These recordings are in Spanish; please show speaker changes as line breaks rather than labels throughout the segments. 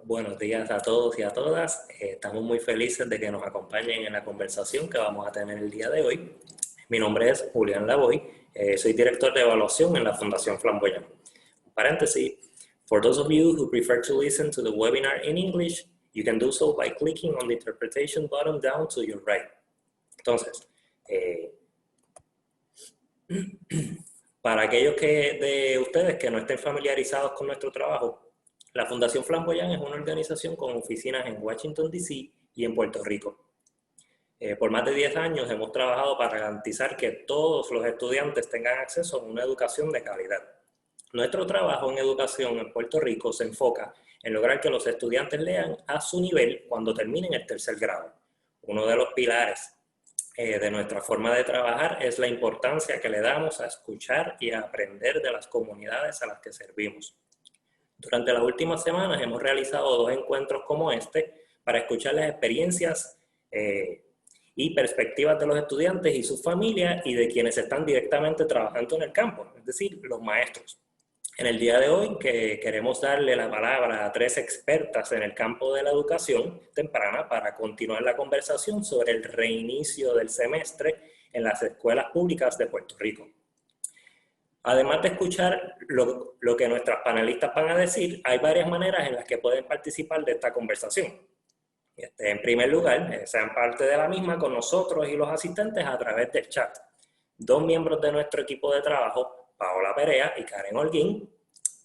Buenos días a todos y a todas. Estamos muy felices de que nos acompañen en la conversación que vamos a tener el día de hoy. Mi nombre es Julián Lavoy, soy director de evaluación en la Fundación Flamboyant. Paréntesis, for those of you who prefer to listen to the webinar in English, you can do so by clicking on the interpretation button down to your right. Entonces, para aquellos de ustedes que no estén familiarizados con nuestro trabajo, la Fundación Flamboyant es una organización con oficinas en Washington, D.C. y en Puerto Rico. Por más de 10 años hemos trabajado para garantizar que todos los estudiantes tengan acceso a una educación de calidad. Nuestro trabajo en educación en Puerto Rico se enfoca en lograr que los estudiantes lean a su nivel cuando terminen el tercer grado. Uno de los pilares de nuestra forma de trabajar es la importancia que le damos a escuchar y a aprender de las comunidades a las que servimos. Durante las últimas semanas hemos realizado 2 encuentros como este para escuchar las experiencias y perspectivas de los estudiantes y sus familias y de quienes están directamente trabajando en el campo, es decir, los maestros. En el día de hoy queremos darle la palabra a 3 expertas en el campo de la educación temprana para continuar la conversación sobre el reinicio del semestre en las escuelas públicas de Puerto Rico. Además de escuchar lo que nuestras panelistas van a decir, hay varias maneras en las que pueden participar de esta conversación. En primer lugar, sean parte de la misma con nosotros y los asistentes a través del chat. 2 miembros de nuestro equipo de trabajo, Paola Perea y Karen Holguín,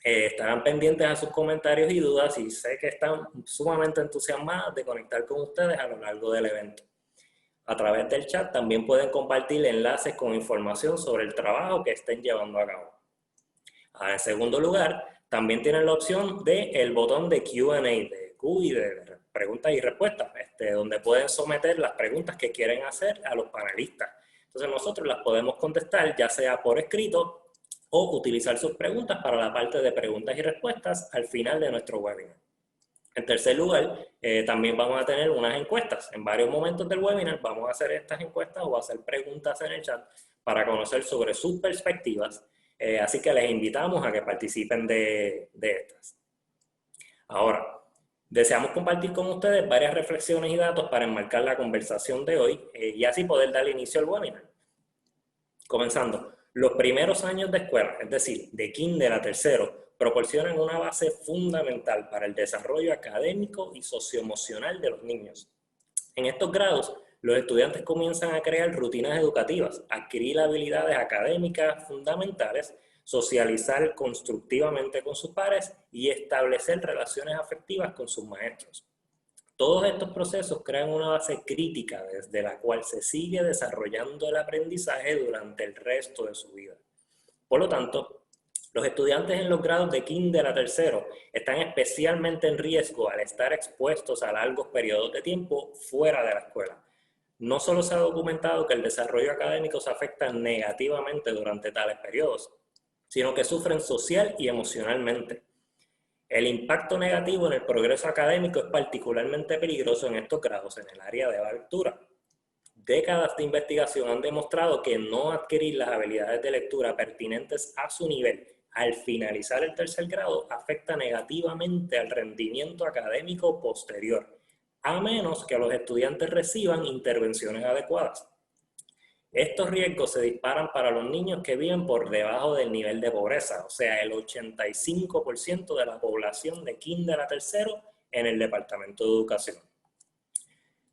estarán pendientes a sus comentarios y dudas y sé que están sumamente entusiasmadas de conectar con ustedes a lo largo del evento. A través del chat también pueden compartir enlaces con información sobre el trabajo que estén llevando a cabo. En segundo lugar, también tienen la opción del botón de Q&A, de Q y de preguntas y respuestas, donde pueden someter las preguntas que quieren hacer a los panelistas. Entonces nosotros las podemos contestar ya sea por escrito o utilizar sus preguntas para la parte de preguntas y respuestas al final de nuestro webinar. En tercer lugar, también vamos a tener unas encuestas. En varios momentos del webinar vamos a hacer estas encuestas o hacer preguntas en el chat para conocer sobre sus perspectivas. Así que les invitamos a que participen de estas. Ahora, deseamos compartir con ustedes varias reflexiones y datos para enmarcar la conversación de hoy y así poder dar inicio al webinar. Comenzando, los primeros años de escuela, es decir, de kinder a tercero, proporcionan una base fundamental para el desarrollo académico y socioemocional de los niños. En estos grados, los estudiantes comienzan a crear rutinas educativas, adquirir habilidades académicas fundamentales, socializar constructivamente con sus pares y establecer relaciones afectivas con sus maestros. Todos estos procesos crean una base crítica desde la cual se sigue desarrollando el aprendizaje durante el resto de su vida. Por lo tanto, los estudiantes en los grados de kinder a tercero están especialmente en riesgo al estar expuestos a largos periodos de tiempo fuera de la escuela. No solo se ha documentado que el desarrollo académico se afecta negativamente durante tales periodos, sino que sufren social y emocionalmente. El impacto negativo en el progreso académico es particularmente peligroso en estos grados en el área de la lectura. Décadas de investigación han demostrado que no adquirir las habilidades de lectura pertinentes a su nivel al finalizar el tercer grado afecta negativamente al rendimiento académico posterior, a menos que los estudiantes reciban intervenciones adecuadas. Estos riesgos se disparan para los niños que viven por debajo del nivel de pobreza, o sea, el 85% de la población de kinder a tercero en el Departamento de Educación.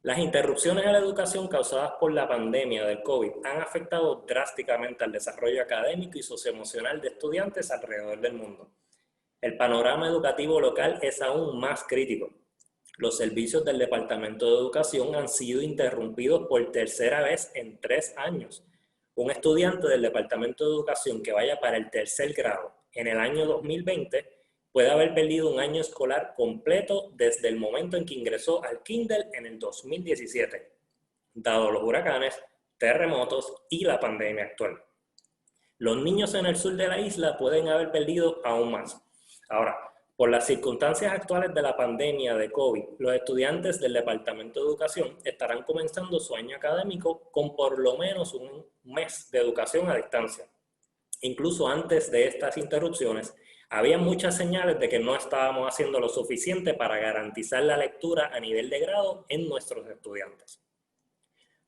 Las interrupciones a la educación causadas por la pandemia del COVID han afectado drásticamente al desarrollo académico y socioemocional de estudiantes alrededor del mundo. El panorama educativo local es aún más crítico. Los servicios del Departamento de Educación han sido interrumpidos por tercera vez en 3 años. Un estudiante del Departamento de Educación que vaya para el tercer grado en el año 2020 puede haber perdido un año escolar completo desde el momento en que ingresó al kinder en el 2017, dado los huracanes, terremotos y la pandemia actual. Los niños en el sur de la isla pueden haber perdido aún más. Ahora, por las circunstancias actuales de la pandemia de COVID, los estudiantes del Departamento de Educación estarán comenzando su año académico con por lo menos un mes de educación a distancia. Incluso antes de estas interrupciones, había muchas señales de que no estábamos haciendo lo suficiente para garantizar la lectura a nivel de grado en nuestros estudiantes.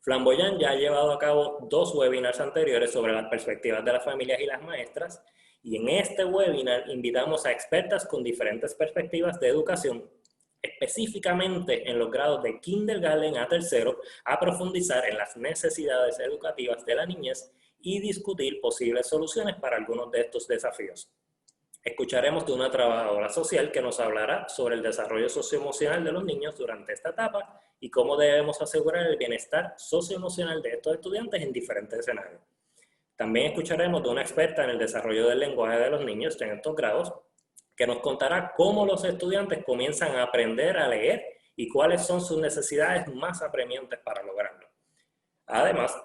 Flamboyant ya ha llevado a cabo 2 webinars anteriores sobre las perspectivas de las familias y las maestras, y en este webinar invitamos a expertas con diferentes perspectivas de educación, específicamente en los grados de kindergarten a tercero, a profundizar en las necesidades educativas de la niñez y discutir posibles soluciones para algunos de estos desafíos. Escucharemos de una trabajadora social que nos hablará sobre el desarrollo socioemocional de los niños durante esta etapa y cómo debemos asegurar el bienestar socioemocional de estos estudiantes en diferentes escenarios. También escucharemos de una experta en el desarrollo del lenguaje de los niños en estos grados, que nos contará cómo los estudiantes comienzan a aprender a leer y cuáles son sus necesidades más apremiantes para lograrlo. Además,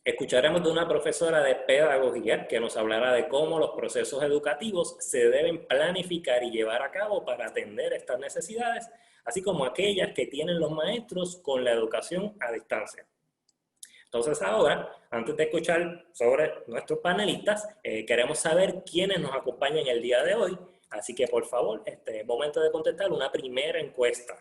escucharemos de una profesora de pedagogía que nos hablará de cómo los procesos educativos se deben planificar y llevar a cabo para atender estas necesidades, así como aquellas que tienen los maestros con la educación a distancia. Entonces ahora, antes de escuchar sobre nuestros panelistas, queremos saber quiénes nos acompañan el día de hoy, así que por favor, este es momento de contestar una primera encuesta.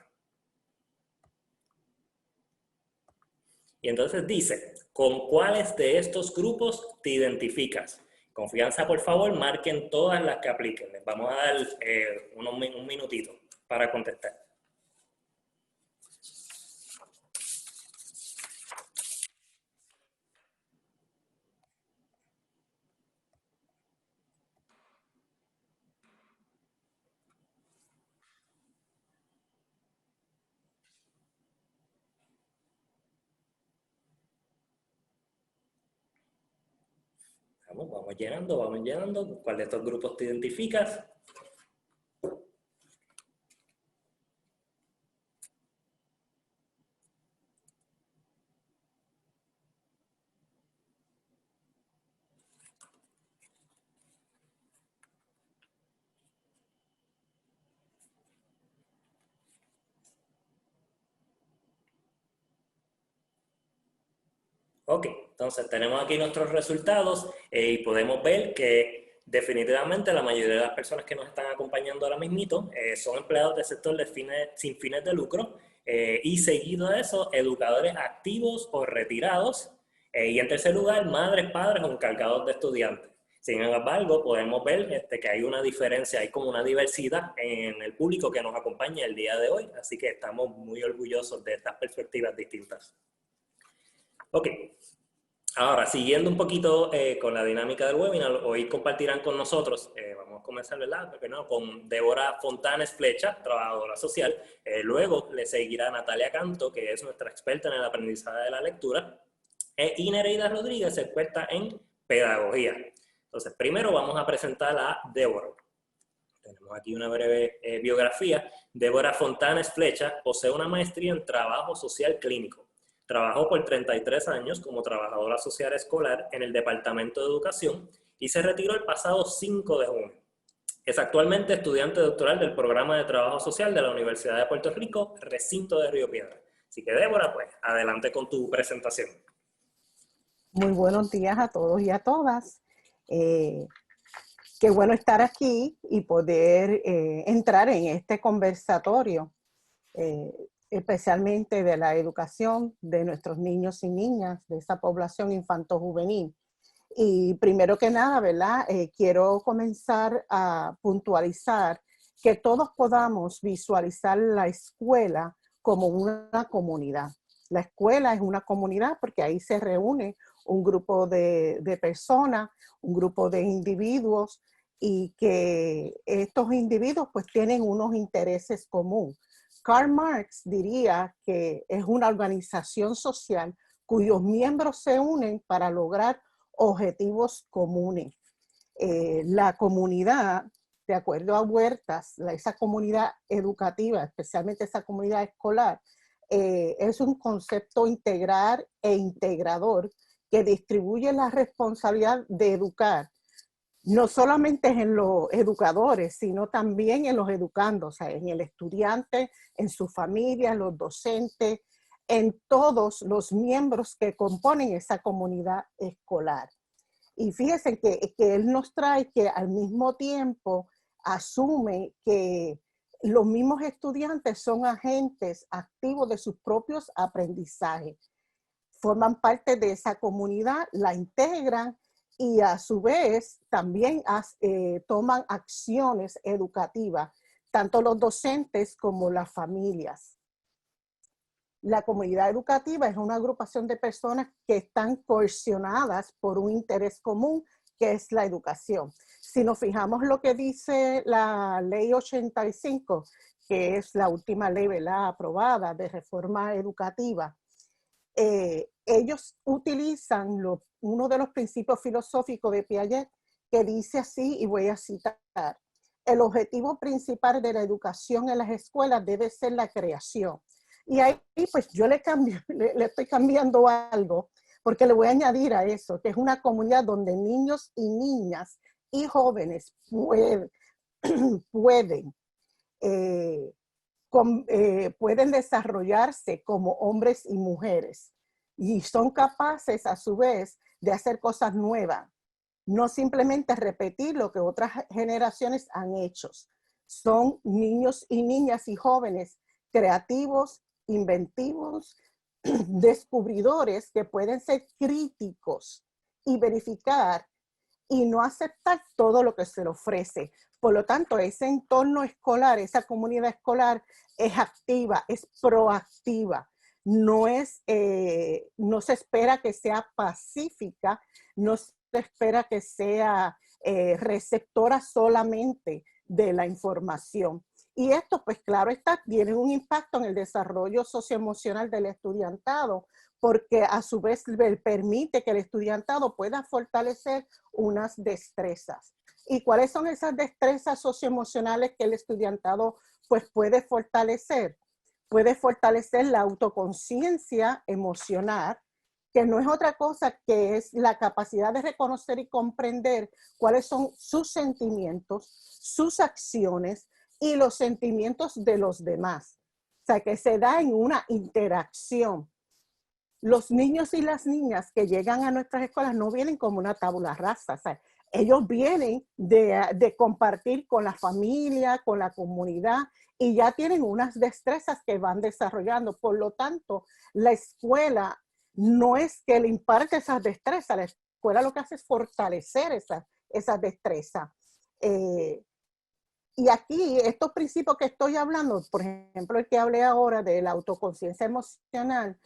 Y entonces dice, ¿con cuáles de estos grupos te identificas? Confianza, por favor, marquen todas las que apliquen. Les vamos a dar un minutito para contestar. Vamos llenando. ¿Cuál de estos grupos te identificas? Ok, entonces tenemos aquí nuestros resultados y podemos ver que definitivamente la mayoría de las personas que nos están acompañando ahora mismito son empleados del sector sin fines de lucro y seguido de eso, educadores activos o retirados y en tercer lugar, madres, padres o encargados de estudiantes. Sin embargo, podemos ver que hay una diferencia, hay como una diversidad en el público que nos acompaña el día de hoy, así que estamos muy orgullosos de estas perspectivas distintas. Ok, ahora siguiendo un poquito con la dinámica del webinar, hoy compartirán con nosotros, vamos a comenzar, ¿verdad? Primero con Débora Fontanes Flecha, trabajadora social, luego le seguirá Natalia Canto, que es nuestra experta en el aprendizaje de la lectura, y Nereida Rodríguez, experta en pedagogía. Entonces, primero vamos a presentar a Débora. Tenemos aquí una breve biografía. Débora Fontanes Flecha posee una maestría en trabajo social clínico. Trabajó por 33 años como trabajadora social escolar en el Departamento de Educación y se retiró el pasado 5 de junio. Es actualmente estudiante doctoral del Programa de Trabajo Social de la Universidad de Puerto Rico, recinto de Río Piedras. Así que Débora, pues, adelante con tu presentación.
Muy buenos días a todos y a todas. Qué bueno estar aquí y poder entrar en este conversatorio, especialmente de la educación de nuestros niños y niñas, de esa población infanto-juvenil. Y primero que nada, ¿verdad? Quiero comenzar a puntualizar que todos podamos visualizar la escuela como una comunidad. La escuela es una comunidad porque ahí se reúne un grupo de personas, un grupo de individuos y que estos individuos pues tienen unos intereses comunes. Karl Marx diría que es una organización social cuyos miembros se unen para lograr objetivos comunes. La comunidad, de acuerdo a Huertas, esa comunidad educativa, especialmente esa comunidad escolar, es un concepto integral e integrador que distribuye la responsabilidad de educar, no solamente en los educadores, sino también en los educandos, o sea, en el estudiante, en su familia, en los docentes, en todos los miembros que componen esa comunidad escolar. Y fíjense que él nos trae que al mismo tiempo asume que los mismos estudiantes son agentes activos de sus propios aprendizajes. Forman parte de esa comunidad, la integran y a su vez también toman acciones educativas, tanto los docentes como las familias. La comunidad educativa es una agrupación de personas que están cohesionadas por un interés común, que es la educación. Si nos fijamos lo que dice la Ley 85, que es la última ley, ¿verdad?, aprobada de reforma educativa, ellos utilizan uno de los principios filosóficos de Piaget, que dice así, y voy a citar: el objetivo principal de la educación en las escuelas debe ser la creación. Y ahí pues yo le estoy cambiando algo, porque le voy a añadir a eso, que es una comunidad donde niños y niñas y jóvenes pueden desarrollarse como hombres y mujeres, y son capaces a su vez de hacer cosas nuevas, no simplemente repetir lo que otras generaciones han hecho. Son niños y niñas y jóvenes creativos, inventivos, descubridores, que pueden ser críticos y verificar y no aceptar todo lo que se le ofrece. Por lo tanto, ese entorno escolar, esa comunidad escolar es activa, es proactiva. No se espera que sea pacífica, no se espera que sea receptora solamente de la información. Y esto, pues claro está, tiene un impacto en el desarrollo socioemocional del estudiantado, porque a su vez permite que el estudiantado pueda fortalecer unas destrezas. ¿Y cuáles son esas destrezas socioemocionales que el estudiantado pues puede fortalecer? Puede fortalecer la autoconciencia emocional, que no es otra cosa que es la capacidad de reconocer y comprender cuáles son sus sentimientos, sus acciones y los sentimientos de los demás. O sea, que se da en una interacción. Los niños y las niñas que llegan a nuestras escuelas no vienen como una tabula rasa. O sea, ellos vienen de compartir con la familia, con la comunidad, y ya tienen unas destrezas que van desarrollando. Por lo tanto, la escuela no es que le imparte esas destrezas, la escuela lo que hace es fortalecer esas destrezas. Y aquí, estos principios que estoy hablando, por ejemplo, el que hablé ahora de la autoconciencia emocional,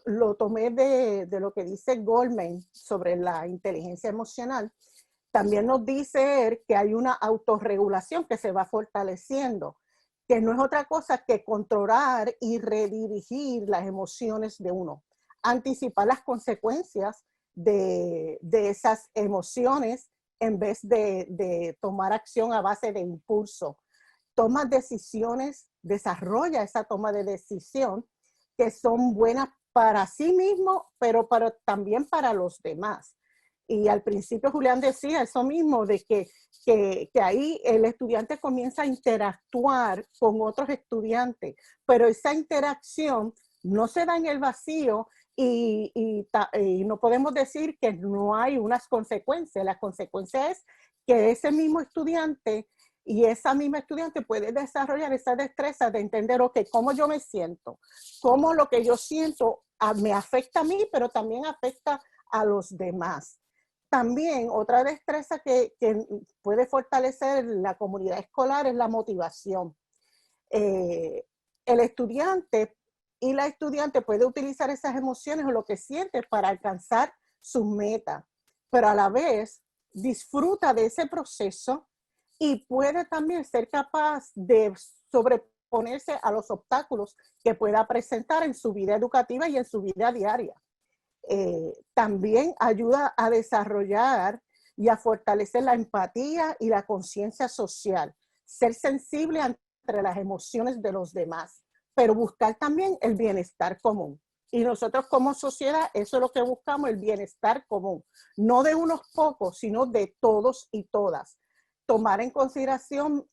lo tomé de lo que dice Goldman sobre la inteligencia emocional. También nos dice que hay una autorregulación que se va fortaleciendo, que no es otra cosa que controlar y redirigir las emociones de uno, anticipar las consecuencias de esas emociones en vez de tomar acción a base de impulso. Toma decisiones, desarrolla esa toma de decisión que son buenas para sí mismo, pero también para los demás. Y al principio Julián decía eso mismo, de que ahí el estudiante comienza a interactuar con otros estudiantes, pero esa interacción no se da en el vacío y no podemos decir que no hay unas consecuencias. La consecuencia es que ese mismo estudiante y esa misma estudiante puede desarrollar esa destreza de entender, ok, cómo yo me siento, cómo lo que yo siento me afecta a mí, pero también afecta a los demás. También otra destreza que puede fortalecer la comunidad escolar es la motivación. El estudiante y la estudiante puede utilizar esas emociones o lo que siente para alcanzar sus metas, pero a la vez disfruta de ese proceso y puede también ser capaz de sobreponerse a los obstáculos que pueda presentar en su vida educativa y en su vida diaria. También ayuda a desarrollar y a fortalecer la empatía y la conciencia social, ser sensible ante las emociones de los demás, pero buscar también el bienestar común. Y nosotros como sociedad, eso es lo que buscamos, el bienestar común, no de unos pocos, sino de todos y todas. Tomar en consideración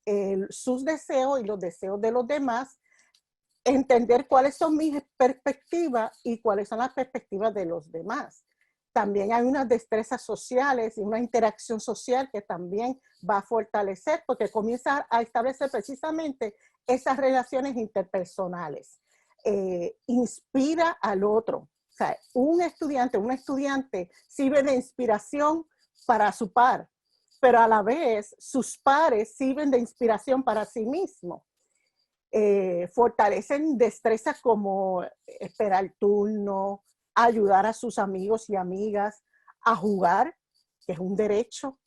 sus deseos y los deseos de los demás, entender cuáles son mis perspectivas y cuáles son las perspectivas de los demás. También hay unas destrezas sociales y una interacción social que también va a fortalecer porque comienza a establecer precisamente esas relaciones interpersonales. Inspira al otro. O sea, un estudiante, una estudiante sirve de inspiración para su par, pero a la vez sus pares sirven de inspiración para sí mismos. Fortalecen destrezas como esperar el turno, ayudar a sus amigos y amigas a jugar, que es un derecho.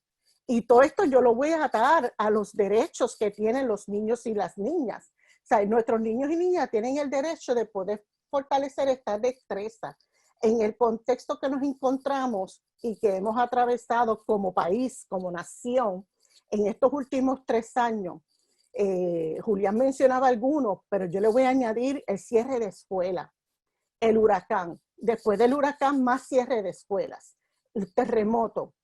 Y todo esto yo lo voy a atar a los derechos que tienen los niños y las niñas. O sea, nuestros niños y niñas tienen el derecho de poder fortalecer esta destreza. En el contexto que nos encontramos y que hemos atravesado como país, como nación, en estos últimos 3 años, Julián mencionaba algunos, pero yo le voy a añadir el cierre de escuelas, el huracán, después del huracán más cierre de escuelas, el terremoto,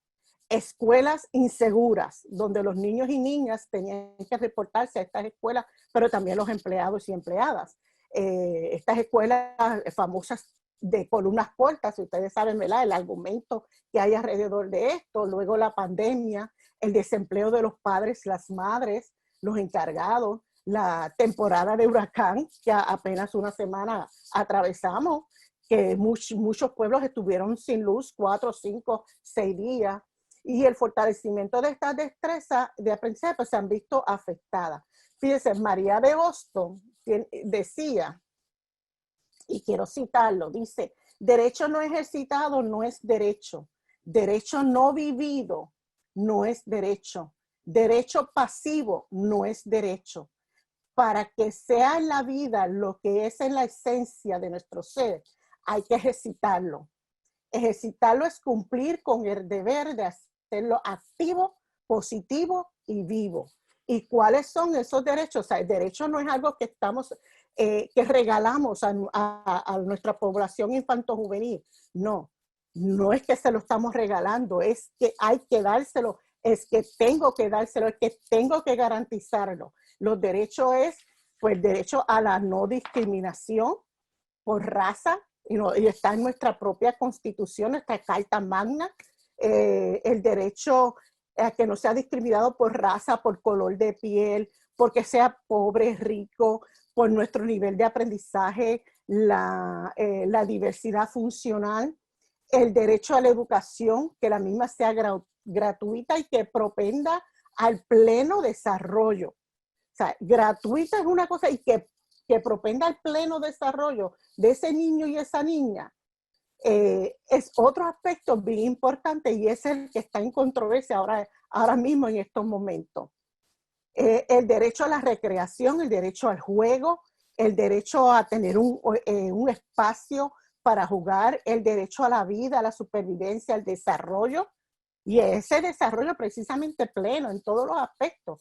escuelas inseguras, donde los niños y niñas tenían que reportarse a estas escuelas, pero también los empleados y empleadas. Estas escuelas famosas de columnas cortas, ustedes saben, ¿verdad?, el argumento que hay alrededor de esto, luego la pandemia, el desempleo de los padres, las madres, los encargados, la temporada de huracán, que apenas una semana atravesamos, que muchos pueblos estuvieron sin luz 4, 5, 6 días, y el fortalecimiento de estas destrezas de aprendizaje pues, se han visto afectadas. Fíjense, María de Boston decía, y quiero citarlo, dice, derecho no ejercitado no es derecho, derecho no vivido no es derecho, derecho pasivo no es derecho. Para que sea en la vida lo que es en la esencia de nuestro ser, hay que ejercitarlo. Ejercitarlo es cumplir con el deber de hacerlo activo, positivo y vivo. ¿Y cuáles son esos derechos? O sea, el derecho no es algo que estamos, que regalamos a nuestra población infanto-juvenil. No, no es que se lo estamos regalando, es que hay que dárselo, es que tengo que dárselo, es que tengo que garantizarlo. Los derechos es, pues, el derecho a la no discriminación por raza, y está en nuestra propia constitución, nuestra carta magna, el derecho a que no sea discriminado por raza, por color de piel, porque sea pobre, rico, por nuestro nivel de aprendizaje, la diversidad funcional, el derecho a la educación, que la misma sea gratuita y que propenda al pleno desarrollo. O sea, gratuita es una cosa y que propenda al pleno desarrollo de ese niño y esa niña, es otro aspecto bien importante y es el que está en controversia ahora mismo en estos momentos. El derecho a la recreación, el derecho al juego, el derecho a tener un espacio para jugar, el derecho a la vida, a la supervivencia, al desarrollo, y ese desarrollo precisamente pleno en todos los aspectos,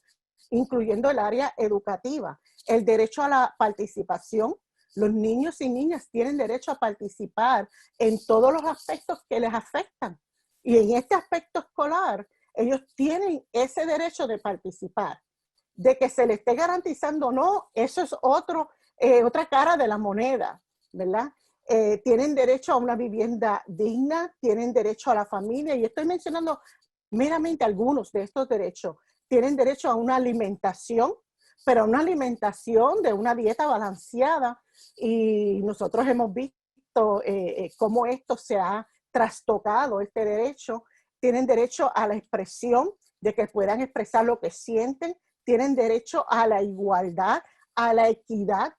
incluyendo el área educativa, el derecho a la participación. Los niños y niñas tienen derecho a participar en todos los aspectos que les afectan. Y en este aspecto escolar, ellos tienen ese derecho de participar. De que se les esté garantizando o no, eso es otra cara de la moneda, ¿verdad? Tienen derecho a una vivienda digna, tienen derecho a la familia, y estoy mencionando meramente algunos de estos derechos. Tienen derecho a una alimentación, pero una alimentación de una dieta balanceada, y nosotros hemos visto cómo esto se ha trastocado, este derecho. Tienen derecho a la expresión, de que puedan expresar lo que sienten, tienen derecho a la igualdad, a la equidad,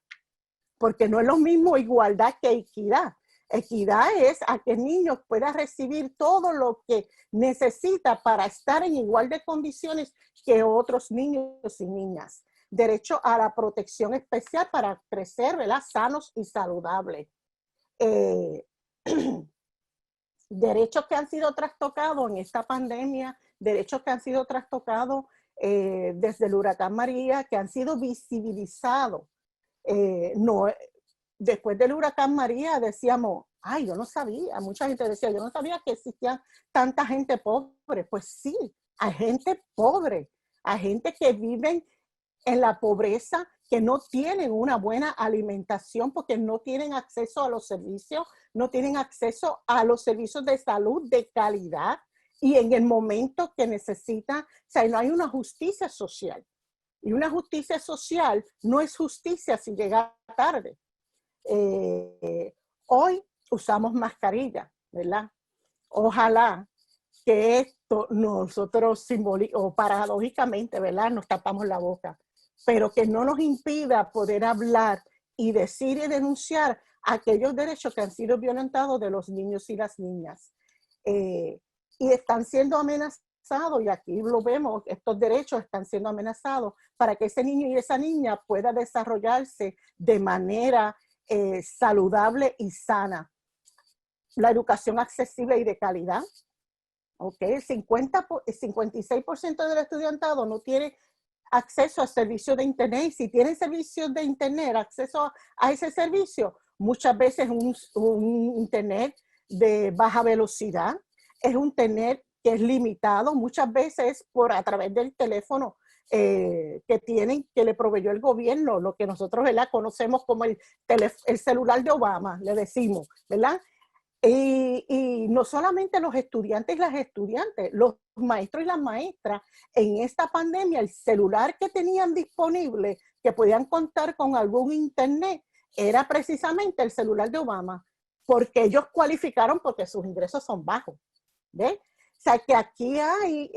porque no es lo mismo igualdad que equidad. Equidad es a que el niño pueda recibir todo lo que necesita para estar en igual de condiciones que otros niños y niñas. Derecho a la protección especial para crecer, ¿verdad?, sanos y saludables. Derechos que han sido trastocados en esta pandemia, derechos que han sido trastocados desde el huracán María, que han sido visibilizados. No, después del huracán María decíamos, ay, yo no sabía, mucha gente decía, yo no sabía que existía tanta gente pobre. Pues sí, hay gente pobre, hay gente que vive en la pobreza, que no tienen una buena alimentación porque no tienen acceso a los servicios, no tienen acceso a los servicios de salud de calidad y en el momento que necesitan, o sea, no hay una justicia social. Y una justicia social no es justicia si llega tarde. Hoy usamos mascarilla, ¿verdad? Ojalá que esto nosotros o paradójicamente, ¿verdad? Nos tapamos la boca, pero que no nos impida poder hablar y decir y denunciar aquellos derechos que han sido violentados de los niños y las niñas. Y están siendo amenazados, y aquí lo vemos, estos derechos están siendo amenazados para que ese niño y esa niña pueda desarrollarse de manera saludable y sana. La educación accesible y de calidad. Okay. El 56% del estudiantado no tiene acceso a servicios de internet. Y si tienen servicios de internet, acceso a ese servicio, muchas veces un internet de baja velocidad, es un internet que es limitado, muchas veces a través del teléfono que tienen, que le proveyó el gobierno, lo que nosotros, ¿verdad?, conocemos como el celular de Obama, le decimos, ¿verdad? Y no solamente los estudiantes y las estudiantes, los maestros y las maestras, en esta pandemia, el celular que tenían disponible, que podían contar con algún internet, era precisamente el celular de Obama, porque ellos cualificaron porque sus ingresos son bajos. ¿Ves? O sea, que aquí hay,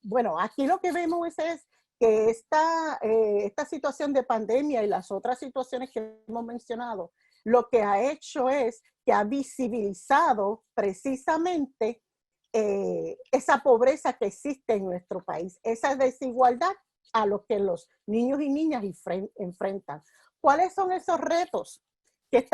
bueno, aquí lo que vemos es que esta situación de pandemia y las otras situaciones que hemos mencionado, lo que ha hecho es que ha visibilizado precisamente esa pobreza que existe en nuestro país, esa desigualdad a lo que los niños y niñas enfrentan. ¿Cuáles son esos retos que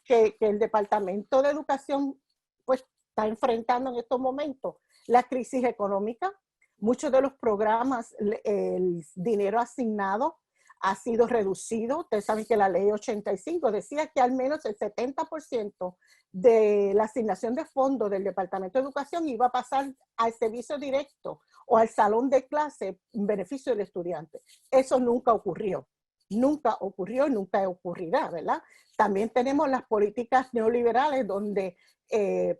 que el Departamento de Educación pues está enfrentando en estos momentos? La crisis económica, muchos de los programas, el dinero asignado ha sido reducido. Ustedes saben que la ley 85 decía que al menos el 70% de la asignación de fondos del Departamento de Educación iba a pasar al servicio directo o al salón de clase en beneficio del estudiante. Eso nunca ocurrió. Nunca ocurrió y nunca ocurrirá, ¿verdad? También tenemos las políticas neoliberales donde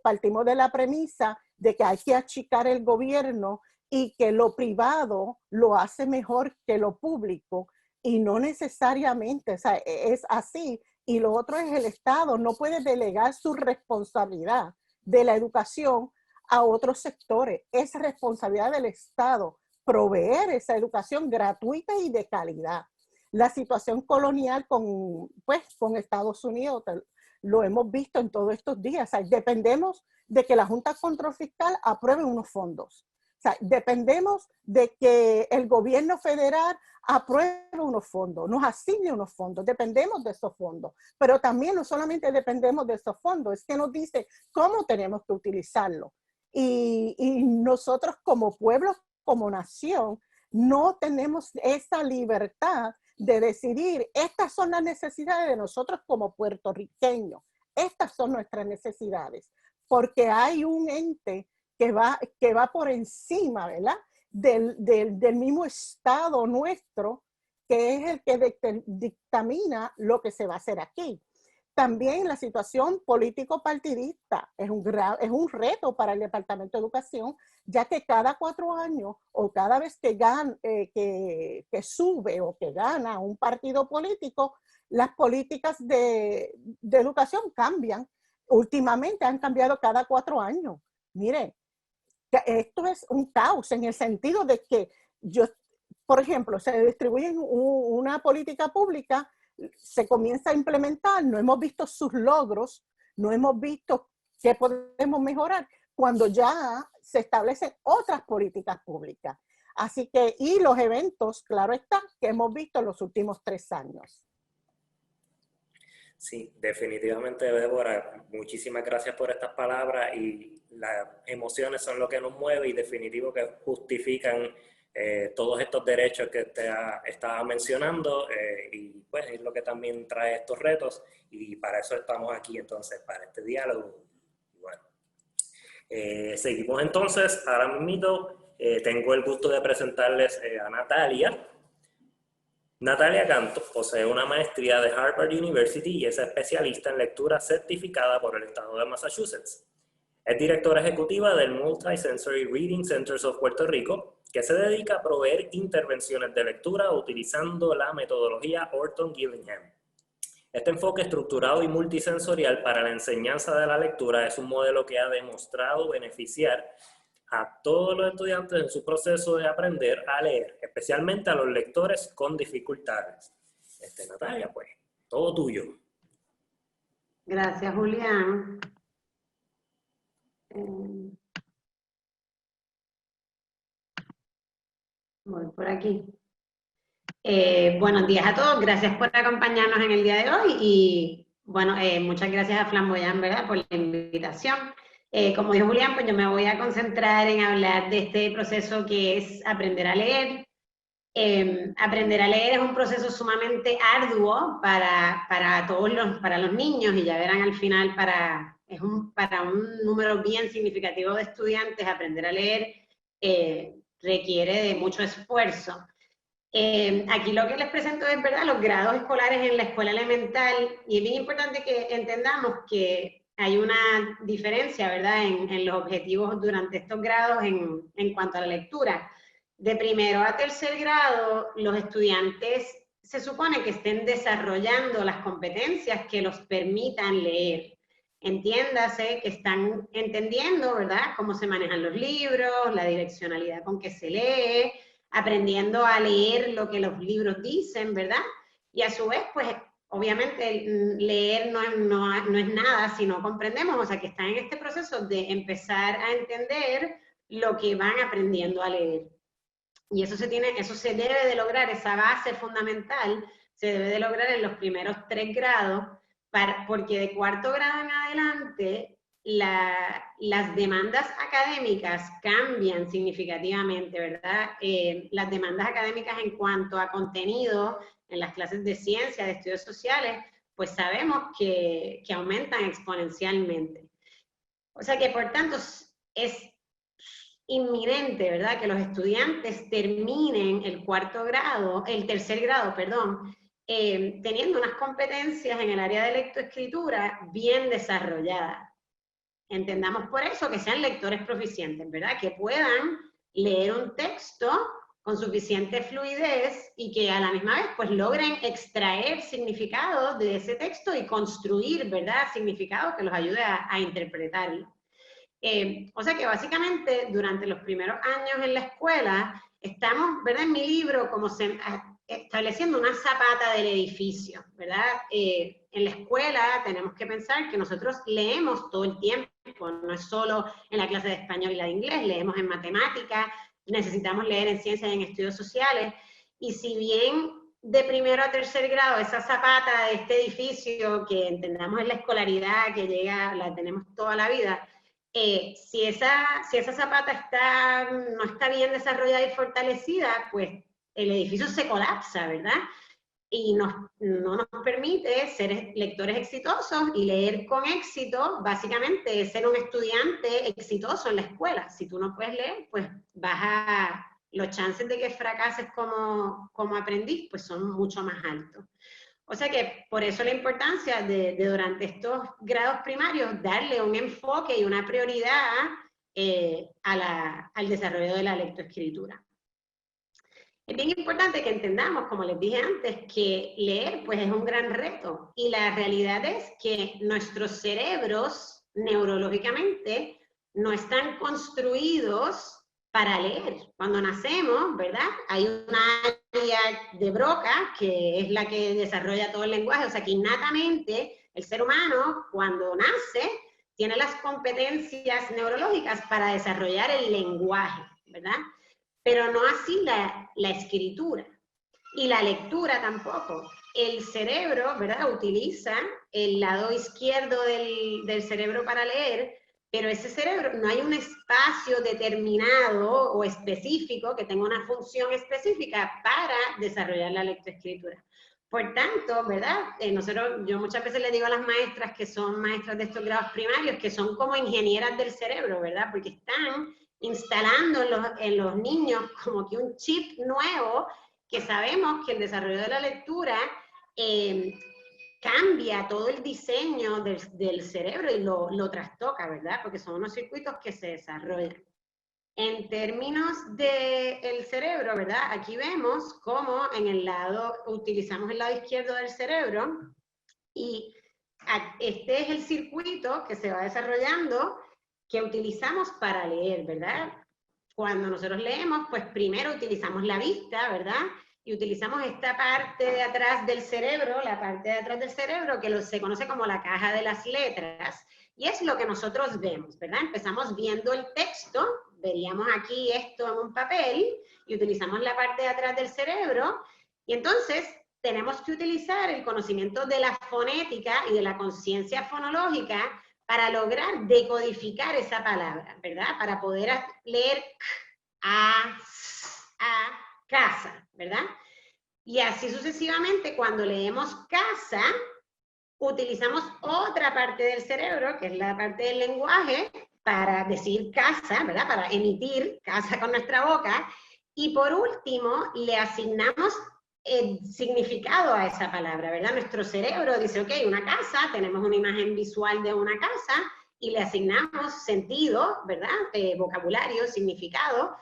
partimos de la premisa de que hay que achicar el gobierno y que lo privado lo hace mejor que lo público, y no necesariamente, o sea, es así. Y lo otro es el Estado no puede delegar su responsabilidad de la educación a otros sectores. Es responsabilidad del Estado proveer esa educación gratuita y de calidad. La situación colonial con Estados Unidos lo hemos visto en todos estos días. O sea, dependemos de que la Junta de Control Fiscal apruebe unos fondos. O sea, dependemos de que el gobierno federal apruebe unos fondos, nos asigne unos fondos, dependemos de esos fondos. Pero también no solamente dependemos de esos fondos, es que nos dice cómo tenemos que utilizarlo. Y nosotros como pueblo, como nación, no tenemos esa libertad de decidir, estas son las necesidades de nosotros como puertorriqueños, estas son nuestras necesidades, porque hay un ente que va por encima, ¿verdad?, del mismo Estado nuestro, que es el que dictamina lo que se va a hacer aquí. También la situación político-partidista es un reto para el Departamento de Educación, ya que cada 4 años o cada vez que sube o que gana un partido político, las políticas de educación cambian. Últimamente han cambiado cada 4 años. Miren, esto es un caos en el sentido de que por ejemplo, se distribuye una política pública, se comienza a implementar, no hemos visto sus logros, no hemos visto qué podemos mejorar cuando ya se establecen otras políticas públicas. Así que, y los eventos, claro está, que hemos visto en los últimos 3 años.
Sí, definitivamente, Débora, muchísimas gracias por estas palabras, y las emociones son lo que nos mueve y definitivo que justifican todos estos derechos que usted estaba mencionando, y pues es lo que también trae estos retos, y para eso estamos aquí entonces, para este diálogo. Bueno, seguimos entonces. Ahora mismo tengo el gusto de presentarles a Natalia. Natalia Canto posee una maestría de Harvard University y es especialista en lectura certificada por el estado de Massachusetts. Es directora ejecutiva del Multi-Sensory Reading Centers of Puerto Rico, que se dedica a proveer intervenciones de lectura utilizando la metodología Orton-Gillingham. Este enfoque estructurado y multisensorial para la enseñanza de la lectura es un modelo que ha demostrado beneficiar a todos los estudiantes en su proceso de aprender a leer, especialmente a los lectores con dificultades. Natalia, pues, todo tuyo.
Gracias, Julián. Voy por aquí. Buenos días a todos, gracias por acompañarnos en el día de hoy y bueno, muchas gracias a Flamboyant, ¿verdad?, por la invitación. Como dijo Julián, pues yo me voy a concentrar en hablar de este proceso que es aprender a leer. Aprender a leer es un proceso sumamente arduo para los niños y ya verán al final para un número bien significativo de estudiantes aprender a leer requiere de mucho esfuerzo. Aquí lo que les presento es, ¿verdad?, los grados escolares en la escuela elemental y es bien importante que entendamos que hay una diferencia, ¿verdad?, en los objetivos durante estos grados en cuanto a la lectura. De primero a tercer grado, los estudiantes se supone que estén desarrollando las competencias que los permitan leer. Entiéndase que están entendiendo, ¿verdad?, cómo se manejan los libros, la direccionalidad con que se lee, aprendiendo a leer lo que los libros dicen, ¿verdad? Y a su vez, pues, obviamente, leer no es nada si no comprendemos, o sea, que están en este proceso de empezar a entender lo que van aprendiendo a leer. Y eso se debe de lograr, esa base fundamental, se debe de lograr en los primeros 3 grados, porque de cuarto grado en adelante, las demandas académicas cambian significativamente, ¿verdad? Las demandas académicas en cuanto a contenido en las clases de ciencia, de estudios sociales, pues sabemos que aumentan exponencialmente. O sea que, por tanto, es inminente, ¿verdad?, que los estudiantes terminen el tercer grado, perdón, teniendo unas competencias en el área de lectoescritura bien desarrolladas. Entendamos por eso que sean lectores proficientes, ¿verdad?, que puedan leer un texto con suficiente fluidez y que a la misma vez pues logren extraer significados de ese texto y construir, ¿verdad?, significados que los ayude a interpretarlo. O sea que básicamente durante los primeros años en la escuela estamos, ¿verdad?, en mi libro como estableciendo una zapata del edificio, ¿verdad? En la escuela tenemos que pensar que nosotros leemos todo el tiempo, no es solo en la clase de español y la de inglés, leemos en matemáticas, necesitamos leer en ciencias y en estudios sociales, y si bien de primero a tercer grado esa zapata de este edificio que entendamos en la escolaridad, que la tenemos toda la vida, si esa zapata no está bien desarrollada y fortalecida, pues el edificio se colapsa, ¿verdad? Y no nos permite ser lectores exitosos y leer con éxito, básicamente ser un estudiante exitoso en la escuela. Si tú no puedes leer, pues los chances de que fracases como aprendiz, pues son mucho más altos. O sea que por eso la importancia de durante estos grados primarios darle un enfoque y una prioridad al desarrollo de la lectoescritura. Es bien importante que entendamos, como les dije antes, que leer pues es un gran reto y la realidad es que nuestros cerebros neurológicamente no están construidos para leer. Cuando nacemos, ¿verdad?, hay una área de Broca que es la que desarrolla todo el lenguaje, o sea que innatamente el ser humano cuando nace tiene las competencias neurológicas para desarrollar el lenguaje, ¿verdad? Pero no así la escritura y la lectura tampoco. El cerebro, ¿verdad?, utiliza el lado izquierdo del cerebro para leer, pero ese cerebro, no hay un espacio determinado o específico que tenga una función específica para desarrollar la lectoescritura. Por tanto, ¿verdad?, yo muchas veces les digo a las maestras que son maestras de estos grados primarios que son como ingenieras del cerebro, ¿verdad?, porque están instalando en los niños como que un chip nuevo que sabemos que el desarrollo de la lectura cambia todo el diseño del cerebro y lo trastoca, ¿verdad? Porque son unos circuitos que se desarrollan. En términos del cerebro, ¿verdad? Aquí vemos cómo utilizamos el lado izquierdo del cerebro y este es el circuito que se va desarrollando que utilizamos para leer, ¿verdad? Cuando nosotros leemos, pues primero utilizamos la vista, ¿verdad? Y utilizamos esta parte de atrás del cerebro, la parte de atrás del cerebro que se conoce como la caja de las letras. Y es lo que nosotros vemos, ¿verdad? Empezamos viendo el texto, veríamos aquí esto en un papel, y utilizamos la parte de atrás del cerebro, y entonces tenemos que utilizar el conocimiento de la fonética y de la conciencia fonológica para lograr decodificar esa palabra, ¿verdad? Para poder leer casa, ¿verdad? Y así sucesivamente, cuando leemos casa, utilizamos otra parte del cerebro, que es la parte del lenguaje, para decir casa, ¿verdad? Para emitir casa con nuestra boca. Y por último, le asignamos significado a esa palabra, ¿verdad? Nuestro cerebro dice, ok, una casa, tenemos una imagen visual de una casa, y le asignamos sentido, ¿verdad? Vocabulario, significado,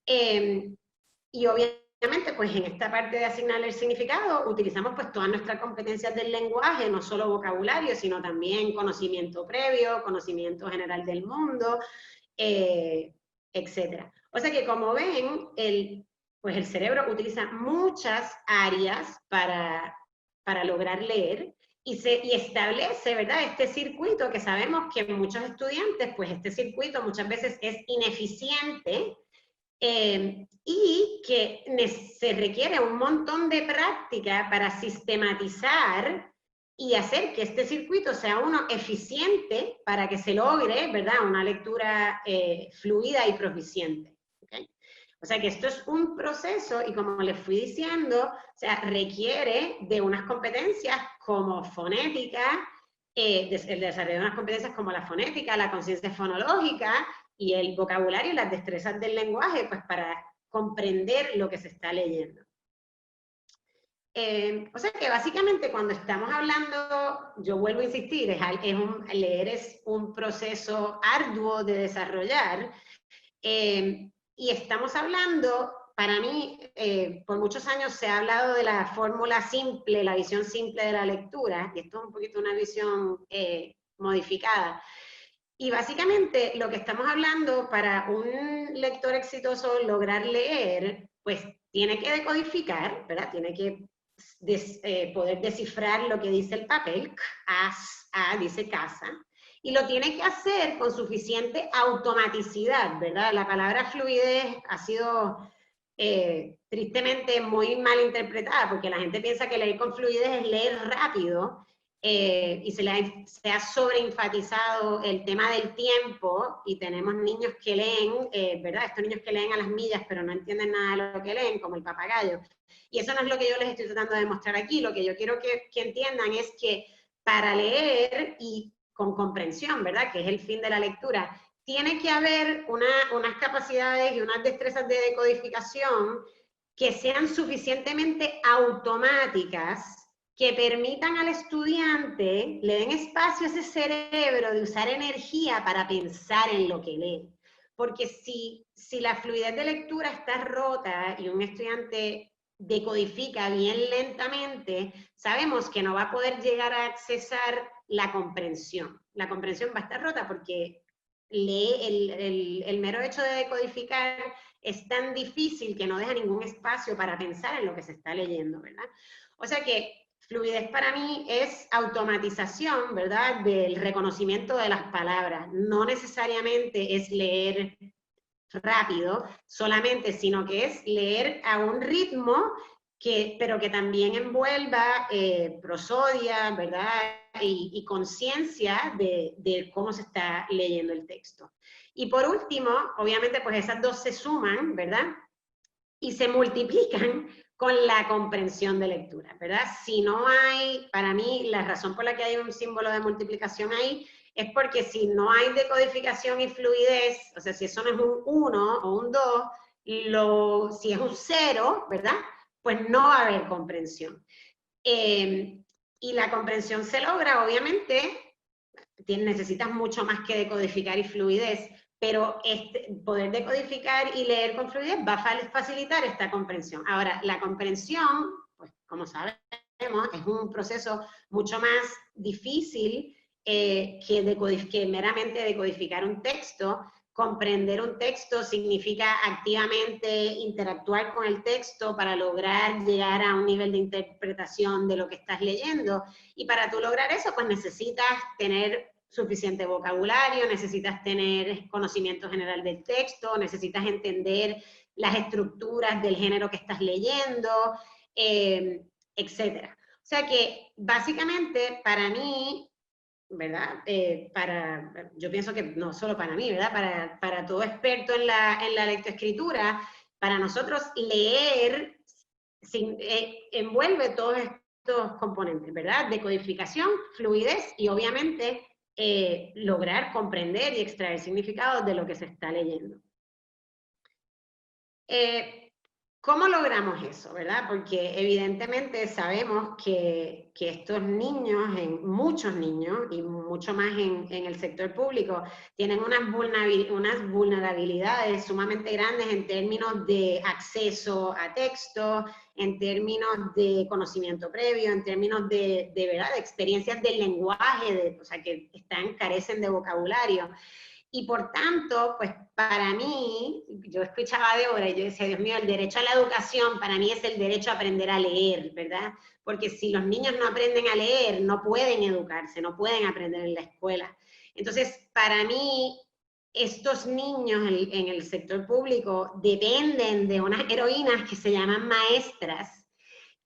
y obviamente, pues en esta parte de asignarle el significado, utilizamos pues todas nuestras competencias del lenguaje, no solo vocabulario, sino también conocimiento previo, conocimiento general del mundo, etc. O sea que como ven, pues el cerebro utiliza muchas áreas para lograr leer, y establece, ¿verdad?, este circuito que sabemos que muchos estudiantes, pues este circuito muchas veces es ineficiente, y que se requiere un montón de práctica para sistematizar y hacer que este circuito sea uno eficiente para que se logre, ¿verdad?, una lectura fluida y proficiente. ¿Okay? O sea que esto es un proceso, y como les fui diciendo, o sea, requiere de unas competencias como fonética, el desarrollo de unas competencias como la fonética, la conciencia fonológica, y el vocabulario y las destrezas del lenguaje, pues para comprender lo que se está leyendo. O sea que básicamente cuando estamos hablando, yo vuelvo a insistir, leer es un proceso arduo de desarrollar, y estamos hablando, para mí, por muchos años se ha hablado de la fórmula simple, la visión simple de la lectura, y esto es un poquito una visión modificada. Y básicamente lo que estamos hablando, para un lector exitoso lograr leer, pues tiene que decodificar, ¿verdad? Tiene que poder descifrar lo que dice el papel, dice casa, y lo tiene que hacer con suficiente automaticidad, ¿verdad? La palabra fluidez ha sido tristemente muy mal interpretada, porque la gente piensa que leer con fluidez es leer rápido, y se ha sobreenfatizado el tema del tiempo, y tenemos niños que leen, ¿verdad? Estos niños que leen a las millas, pero no entienden nada de lo que leen, como el papagayo. Y eso no es lo que yo les estoy tratando de mostrar aquí. Lo que yo quiero que entiendan es que para leer y con comprensión, ¿verdad?, que es el fin de la lectura, tiene que haber unas capacidades y unas destrezas de decodificación que sean suficientemente automáticas, que permitan al estudiante, le den espacio a ese cerebro de usar energía para pensar en lo que lee. Porque si la fluidez de lectura está rota y un estudiante decodifica bien lentamente, sabemos que no va a poder llegar a accesar la comprensión. La comprensión va a estar rota porque el mero hecho de decodificar es tan difícil que no deja ningún espacio para pensar en lo que se está leyendo, ¿verdad? O sea que fluidez para mí es automatización, ¿verdad?, del reconocimiento de las palabras. No necesariamente es leer rápido solamente, sino que es leer a un ritmo pero que también envuelva prosodia, ¿verdad?, y conciencia de cómo se está leyendo el texto. Y por último, obviamente, pues esas dos se suman, ¿verdad?, y se multiplican con la comprensión de lectura, ¿verdad? Si no hay, para mí, la razón por la que hay un símbolo de multiplicación ahí es porque si no hay decodificación y fluidez, o sea, si eso no es un 1 o un 2, si es un 0, ¿verdad?, pues no va a haber comprensión. Y la comprensión se logra, obviamente, necesitas mucho más que decodificar y fluidez, pero poder decodificar y leer con fluidez va a facilitar esta comprensión. Ahora, la comprensión, pues como sabemos, es un proceso mucho más difícil que meramente decodificar un texto. Comprender un texto significa activamente interactuar con el texto para lograr llegar a un nivel de interpretación de lo que estás leyendo. Y para tú lograr eso, pues necesitas tener suficiente vocabulario, necesitas tener conocimiento general del texto, necesitas entender las estructuras del género que estás leyendo, etcétera. O sea que, básicamente, para mí, ¿verdad? Yo pienso que no solo para mí, ¿verdad? Para todo experto en la lectoescritura, para nosotros leer envuelve todos estos componentes, ¿verdad? Decodificación, fluidez y obviamente lograr comprender y extraer significados de lo que se está leyendo. ¿Cómo logramos eso, verdad? Porque evidentemente sabemos que estos niños, muchos niños, y mucho más en el sector público, tienen unas vulnerabilidades sumamente grandes en términos de acceso a texto, en términos de conocimiento previo, en términos de ¿verdad? De experiencias del lenguaje, o sea, que carecen de vocabulario. Y por tanto, pues para mí, yo escuchaba a Débora y yo decía, Dios mío, el derecho a la educación para mí es el derecho a aprender a leer, ¿verdad? Porque si los niños no aprenden a leer, no pueden educarse, no pueden aprender en la escuela. Entonces, para mí, estos niños en el sector público dependen de unas heroínas que se llaman maestras,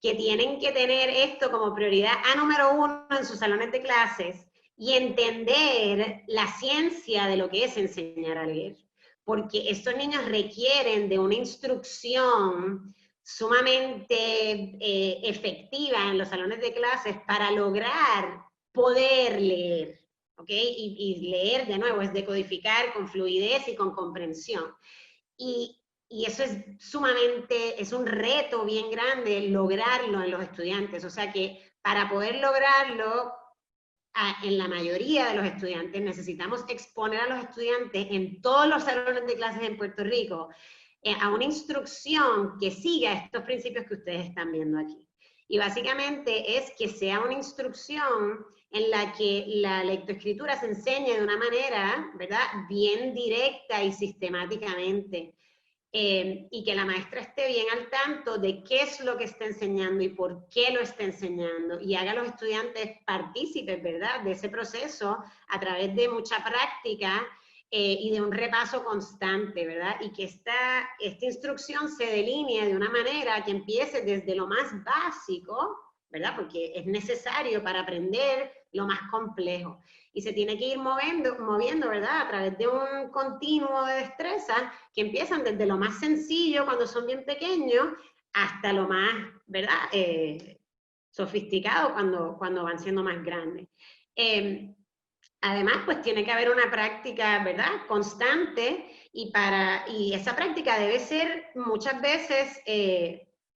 que tienen que tener esto como prioridad número 1 en sus salones de clases, y entender la ciencia de lo que es enseñar a leer. Porque estos niños requieren de una instrucción sumamente efectiva en los salones de clases para lograr poder leer, ¿ok? Y leer, de nuevo, es decodificar con fluidez y con comprensión. Y eso es es un reto bien grande lograrlo en los estudiantes. O sea que para poder lograrlo, en la mayoría de los estudiantes, necesitamos exponer a los estudiantes en todos los salones de clases en Puerto Rico a una instrucción que siga estos principios que ustedes están viendo aquí. Y básicamente es que sea una instrucción en la que la lectoescritura se enseñe de una manera, ¿verdad?, bien directa y sistemáticamente. Y que la maestra esté bien al tanto de qué es lo que está enseñando y por qué lo está enseñando, y haga a los estudiantes partícipes, ¿verdad?, de ese proceso a través de mucha práctica y de un repaso constante, ¿verdad? Y que esta instrucción se delinee de una manera que empiece desde lo más básico, ¿verdad? Porque es necesario para aprender lo más complejo. Y se tiene que ir moviendo, ¿verdad? A través de un continuo de destreza que empiezan desde lo más sencillo cuando son bien pequeños hasta lo más, ¿verdad? Sofisticado cuando van siendo más grandes. Además, pues tiene que haber una práctica, ¿verdad?, constante, y esa práctica debe ser muchas veces,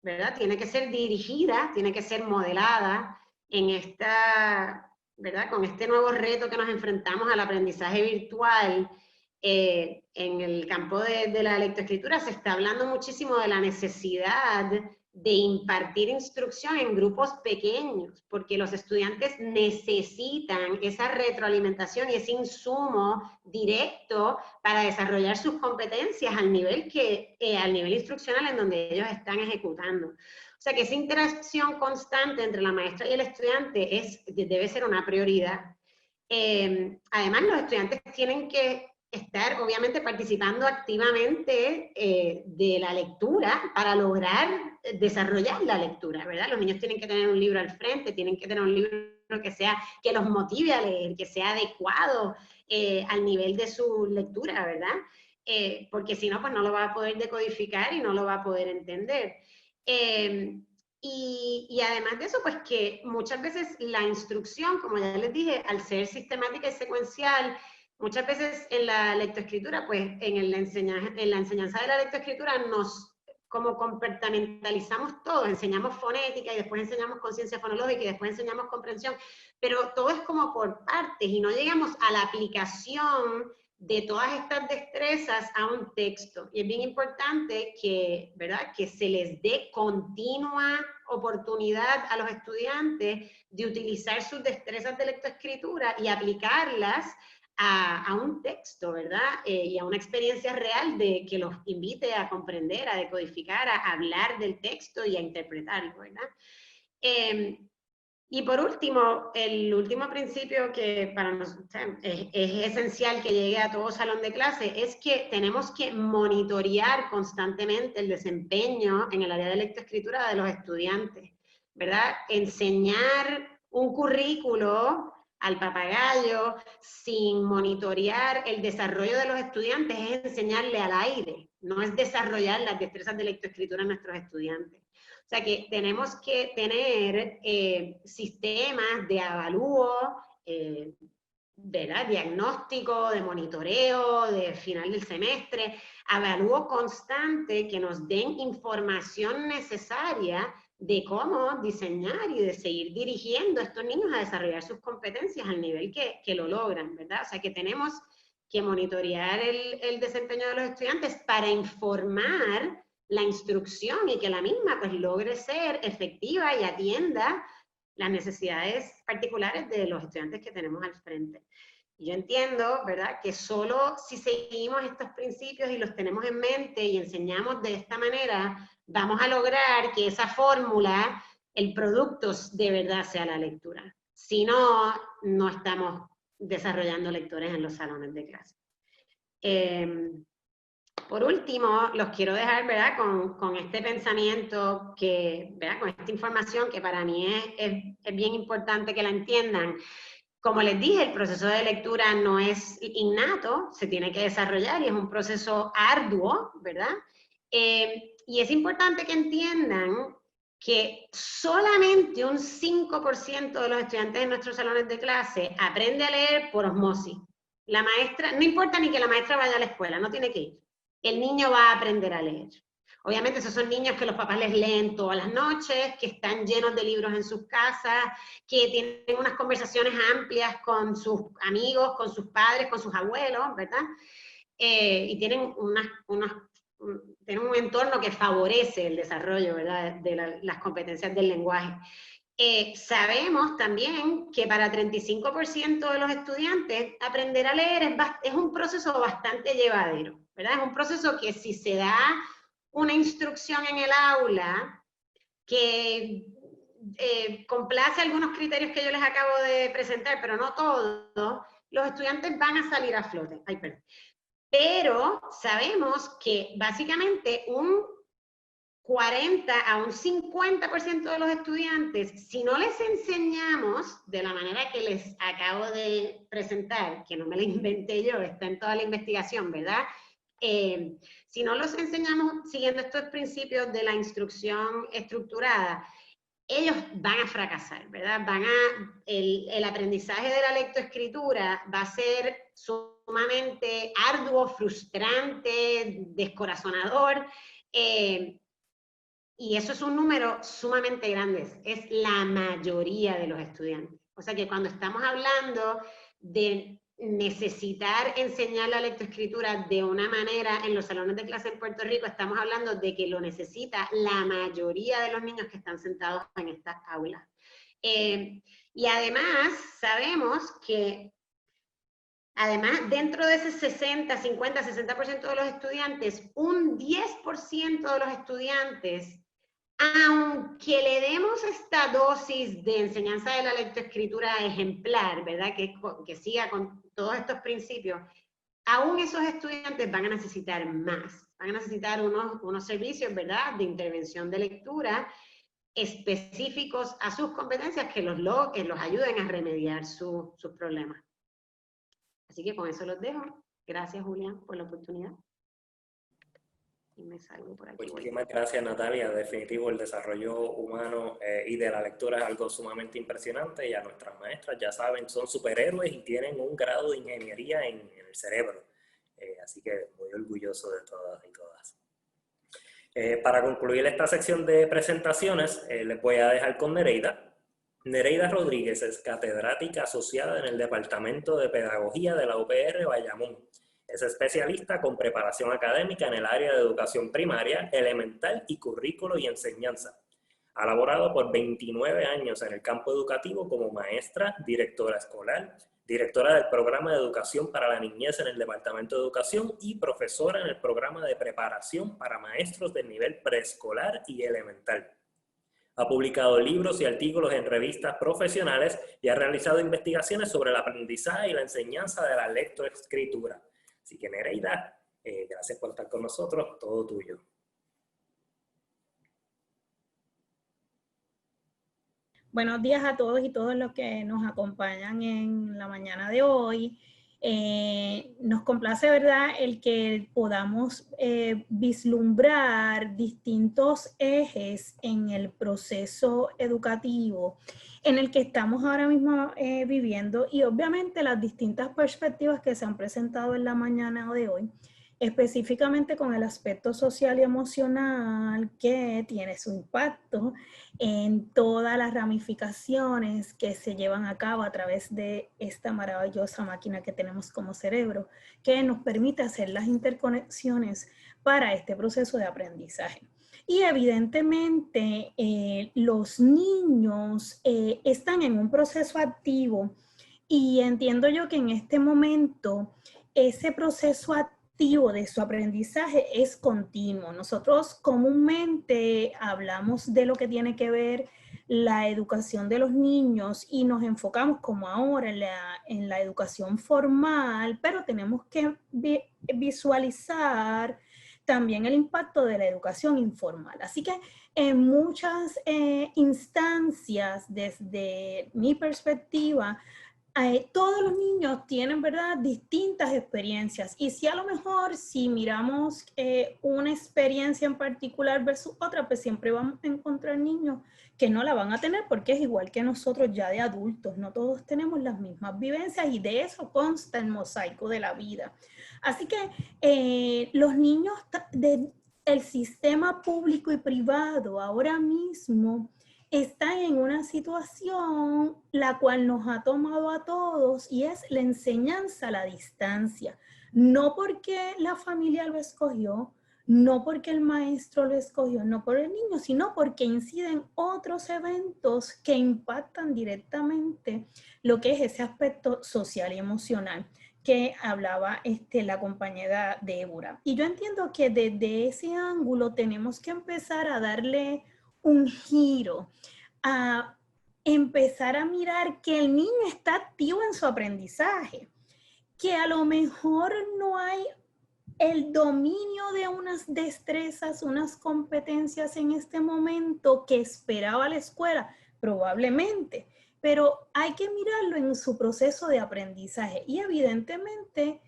¿verdad?, tiene que ser dirigida, tiene que ser modelada en ¿verdad?, con este nuevo reto que nos enfrentamos al aprendizaje virtual. En el campo de la lectoescritura se está hablando muchísimo de la necesidad de impartir instrucción en grupos pequeños, porque los estudiantes necesitan esa retroalimentación y ese insumo directo para desarrollar sus competencias al nivel instruccional en donde ellos están ejecutando. O sea que esa interacción constante entre la maestra y el estudiante debe ser una prioridad. Además, los estudiantes tienen que estar, obviamente, participando activamente de la lectura para lograr desarrollar la lectura, ¿verdad? Los niños tienen que tener un libro al frente, tienen que tener un libro que los motive a leer, que sea adecuado al nivel de su lectura, ¿verdad? Porque si no, pues no lo va a poder decodificar y no lo va a poder entender. Y además de eso, pues que muchas veces la instrucción, como ya les dije, al ser sistemática y secuencial, muchas veces en la lectoescritura, pues en la enseñanza de la lectoescritura nos como compartimentalizamos todo, enseñamos fonética y después enseñamos conciencia fonológica y después enseñamos comprensión, pero todo es como por partes y no llegamos a la aplicación de todas estas destrezas a un texto. Y es bien importante que, ¿verdad?, que se les dé continua oportunidad a los estudiantes de utilizar sus destrezas de lectoescritura y aplicarlas a un texto, ¿verdad? Y a una experiencia real de que los invite a comprender, a decodificar, a hablar del texto y a interpretarlo, ¿verdad? Y por último, el último principio que para nosotros es esencial que llegue a todo salón de clase es que tenemos que monitorear constantemente el desempeño en el área de lectoescritura de los estudiantes, ¿verdad? Enseñar un currículo al papagayo sin monitorear el desarrollo de los estudiantes es enseñarle al aire, no es desarrollar las destrezas de lectoescritura en nuestros estudiantes. O sea que tenemos que tener sistemas de avalúo, ¿verdad?, diagnóstico, de monitoreo, de final del semestre, avalúo constante que nos den información necesaria de cómo diseñar y de seguir dirigiendo a estos niños a desarrollar sus competencias al nivel que lo logran, ¿verdad? O sea que tenemos que monitorear el desempeño de los estudiantes para informar la instrucción y que la misma pues logre ser efectiva y atienda las necesidades particulares de los estudiantes que tenemos al frente. Y yo entiendo, ¿verdad?, que solo si seguimos estos principios y los tenemos en mente y enseñamos de esta manera, vamos a lograr que esa fórmula, el producto de verdad sea la lectura. Si no, no estamos desarrollando lectores en los salones de clase. Por último, los quiero dejar, ¿verdad?, con este pensamiento, ¿verdad?, con esta información que para mí es bien importante que la entiendan. Como les dije, el proceso de lectura no es innato, se tiene que desarrollar y es un proceso arduo, ¿verdad? Y es importante que entiendan que solamente un 5% de los estudiantes en nuestros salones de clase aprende a leer por osmosis. La maestra, no importa ni que la maestra vaya a la escuela, no tiene que ir. El niño va a aprender a leer. Obviamente esos son niños que los papás les leen todas las noches, que están llenos de libros en sus casas, que tienen unas conversaciones amplias con sus amigos, con sus padres, con sus abuelos, ¿verdad? Y tienen tienen un entorno que favorece el desarrollo, ¿verdad?, de las competencias del lenguaje. Sabemos también que para 35% de los estudiantes aprender a leer es un proceso bastante llevadero, ¿verdad? Es un proceso que si se da una instrucción en el aula que complace algunos criterios que yo les acabo de presentar, pero no todos, los estudiantes van a salir a flote. Ay, perdón. Pero sabemos que básicamente un 40 a un 50% de los estudiantes, si no les enseñamos de la manera que les acabo de presentar, que no me la inventé yo, está en toda la investigación, ¿verdad? Si no los enseñamos siguiendo estos principios de la instrucción estructurada, ellos van a fracasar, ¿verdad? El aprendizaje de la lectoescritura va a ser sumamente arduo, frustrante, descorazonador, y eso es un número sumamente grande, es la mayoría de los estudiantes. O sea que cuando estamos hablando de necesitar enseñar la lectoescritura de una manera en los salones de clase en Puerto Rico, estamos hablando de que lo necesita la mayoría de los niños que están sentados en estas aulas. Y además sabemos que dentro de ese 60, 50, 60% de los estudiantes, un 10% de los estudiantes, aunque le demos esta dosis de enseñanza de la lectoescritura ejemplar, ¿verdad?, que siga con todos estos principios, aún esos estudiantes van a necesitar más, van a necesitar unos servicios, ¿verdad?, de intervención de lectura específicos a sus competencias que los ayuden a remediar sus problemas. Así que con eso los dejo. Gracias, Julián, por la oportunidad. Y me salgo por aquí.
Muchísimas gracias, Natalia. Definitivo, el desarrollo humano y de la lectura es algo sumamente impresionante y a nuestras maestras, ya saben, son superhéroes y tienen un grado de ingeniería en el cerebro. Así que muy orgulloso de todas y todas. Para concluir esta sección de presentaciones, les voy a dejar con Nereida. Nereida Rodríguez es catedrática asociada en el Departamento de Pedagogía de la UPR Bayamón. Es especialista con preparación académica en el área de educación primaria, elemental y currículo y enseñanza. Ha laborado por 29 años en el campo educativo como maestra, directora escolar, directora del programa de educación para la niñez en el Departamento de Educación y profesora en el programa de preparación para maestros del nivel preescolar y elemental. Ha publicado libros y artículos en revistas profesionales y ha realizado investigaciones sobre el aprendizaje y la enseñanza de la lectoescritura. Así que Nereida, gracias por estar con nosotros, todo tuyo.
Buenos días a todos y todos los que nos acompañan en la mañana de hoy. Nos complace, ¿verdad?, el que podamos vislumbrar distintos ejes en el proceso educativo en el que estamos ahora mismo viviendo y obviamente las distintas perspectivas que se han presentado en la mañana de hoy, específicamente con el aspecto social y emocional que tiene su impacto en todas las ramificaciones que se llevan a cabo a través de esta maravillosa máquina que tenemos como cerebro, que nos permite hacer las interconexiones para este proceso de aprendizaje. Y evidentemente los niños están en un proceso activo y entiendo yo que en este momento ese proceso activo de su aprendizaje es continuo. Nosotros comúnmente hablamos de lo que tiene que ver la educación de los niños y nos enfocamos como ahora en la educación formal, pero tenemos que visualizar también el impacto de la educación informal. Así que en muchas instancias, desde mi perspectiva, todos los niños tienen, ¿verdad?, distintas experiencias y si a lo mejor si miramos una experiencia en particular versus otra, pues siempre vamos a encontrar niños que no la van a tener porque es igual que nosotros ya de adultos, no todos tenemos las mismas vivencias y de eso consta el mosaico de la vida. Así que los niños del sistema público y privado ahora mismo están en una situación la cual nos ha tomado a todos y es la enseñanza a la distancia. No porque la familia lo escogió, no porque el maestro lo escogió, no por el niño, sino porque inciden otros eventos que impactan directamente lo que es ese aspecto social y emocional que hablaba la compañera Débora. Y yo entiendo que desde ese ángulo tenemos que empezar a darle un giro, a empezar a mirar que el niño está activo en su aprendizaje, que a lo mejor no hay el dominio de unas destrezas, unas competencias en este momento que esperaba la escuela, probablemente, pero hay que mirarlo en su proceso de aprendizaje y evidentemente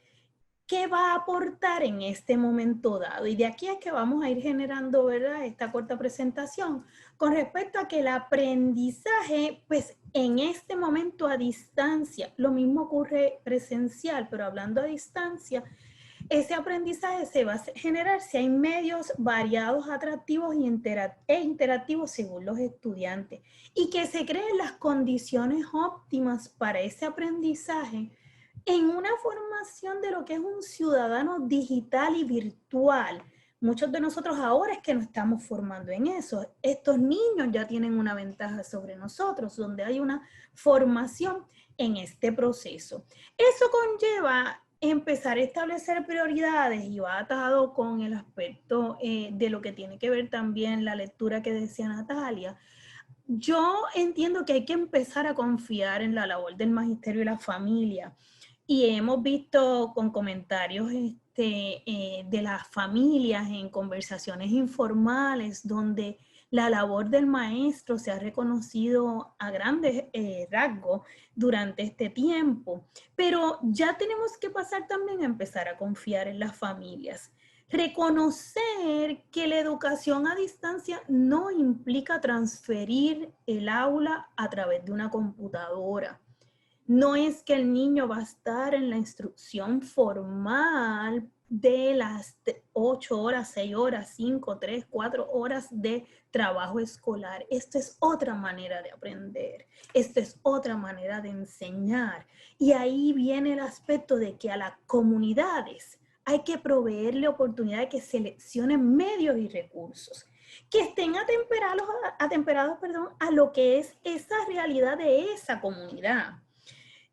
¿qué va a aportar en este momento dado? Y de aquí es que vamos a ir generando, ¿verdad?, esta corta presentación con respecto a que el aprendizaje, pues en este momento a distancia, lo mismo ocurre presencial, pero hablando a distancia, ese aprendizaje se va a generar si hay medios variados, atractivos e interactivos según los estudiantes y que se creen las condiciones óptimas para ese aprendizaje en una formación de lo que es un ciudadano digital y virtual. Muchos de nosotros ahora es que nos estamos formando en eso. Estos niños ya tienen una ventaja sobre nosotros, donde hay una formación en este proceso. Eso conlleva empezar a establecer prioridades y va atado con el aspecto de lo que tiene que ver también la lectura que decía Natalia. Yo entiendo que hay que empezar a confiar en la labor del magisterio y la familia. Y hemos visto con comentarios de las familias en conversaciones informales donde la labor del maestro se ha reconocido a grandes rasgos durante este tiempo. Pero ya tenemos que pasar también a empezar a confiar en las familias. Reconocer que la educación a distancia no implica transferir el aula a través de una computadora. No es que el niño va a estar en la instrucción formal de las 8 horas, 6 horas, 5, 3, 4 horas de trabajo escolar. Esto es otra manera de aprender. Esto es otra manera de enseñar. Y ahí viene el aspecto de que a las comunidades hay que proveerle oportunidad de que seleccionen medios y recursos que estén atemperados a lo que es esa realidad de esa comunidad.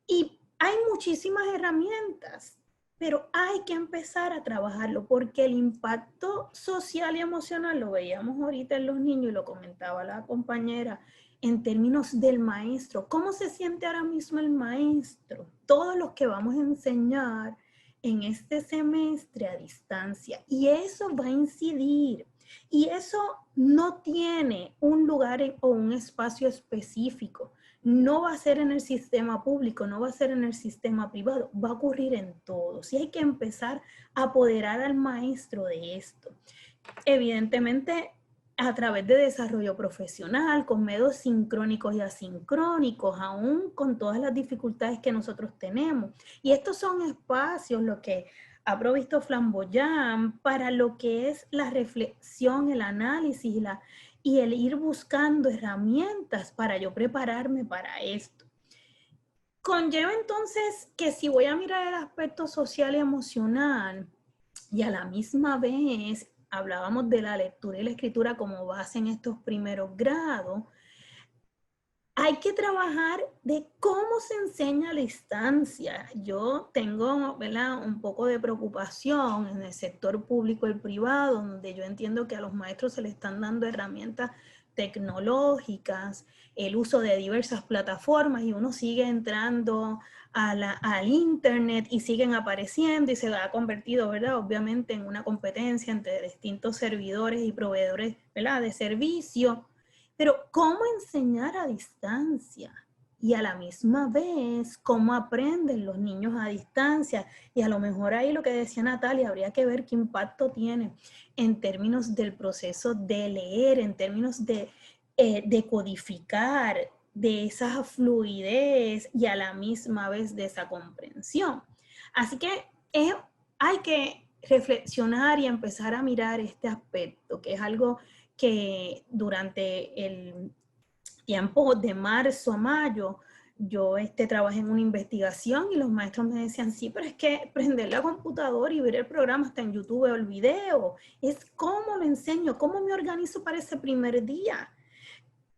Y hay muchísimas herramientas, pero hay que empezar a trabajarlo porque el impacto social y emocional, lo veíamos ahorita en los niños y lo comentaba la compañera, en términos del maestro. ¿Cómo se siente ahora mismo el maestro? Todos los que vamos a enseñar en este semestre a distancia. Y eso va a incidir. Y eso no tiene un lugar o un espacio específico. No va a ser en el sistema público, no va a ser en el sistema privado, va a ocurrir en todos. Y hay que empezar a apoderar al maestro de esto. Evidentemente, a través de desarrollo profesional, con medios sincrónicos y asincrónicos, aún con todas las dificultades que nosotros tenemos. Y estos son espacios, lo que ha provisto Flamboyant, para lo que es la reflexión, el análisis y el ir buscando herramientas para yo prepararme para esto. Conlleva entonces que si voy a mirar el aspecto social y emocional y a la misma vez hablábamos de la lectura y la escritura como base en estos primeros grados, hay que trabajar de cómo se enseña a la distancia. Yo tengo, ¿verdad?, un poco de preocupación en el sector público y el privado, donde yo entiendo que a los maestros se les están dando herramientas tecnológicas, el uso de diversas plataformas y uno sigue entrando al internet y siguen apareciendo y se ha convertido, ¿verdad?, obviamente en una competencia entre distintos servidores y proveedores, ¿verdad?, de servicio. Pero ¿cómo enseñar a distancia? Y a la misma vez, ¿cómo aprenden los niños a distancia? Y a lo mejor ahí lo que decía Natalia, habría que ver qué impacto tiene en términos del proceso de leer, en términos de codificar, de esa fluidez y a la misma vez de esa comprensión. Así que hay que reflexionar y empezar a mirar este aspecto, que es algo que durante el tiempo de marzo a mayo, yo trabajé en una investigación y los maestros me decían, sí, pero es que prender la computadora y ver el programa hasta en YouTube o el video, es cómo lo enseño, cómo me organizo para ese primer día.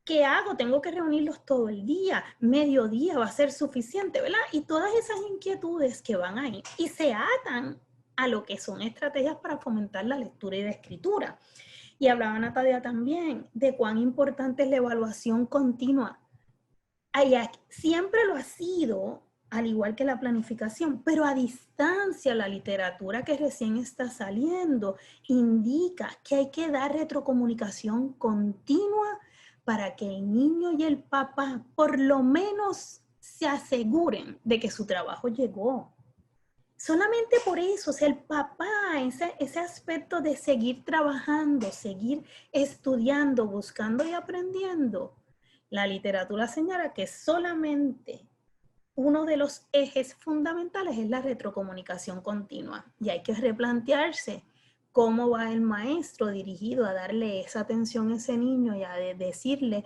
¿Qué hago? Tengo que reunirlos todo el día, mediodía va a ser suficiente, ¿verdad? Y todas esas inquietudes que van ahí y se atan a lo que son estrategias para fomentar la lectura y la escritura. Y hablaba Natalia también de cuán importante es la evaluación continua. Siempre lo ha sido, al igual que la planificación, pero a distancia la literatura que recién está saliendo indica que hay que dar retrocomunicación continua para que el niño y el papá por lo menos se aseguren de que su trabajo llegó. Solamente por eso, o sea, el papá, ese aspecto de seguir trabajando, seguir estudiando, buscando y aprendiendo, la literatura señala que solamente uno de los ejes fundamentales es la retrocomunicación continua. Y hay que replantearse cómo va el maestro dirigido a darle esa atención a ese niño y a decirle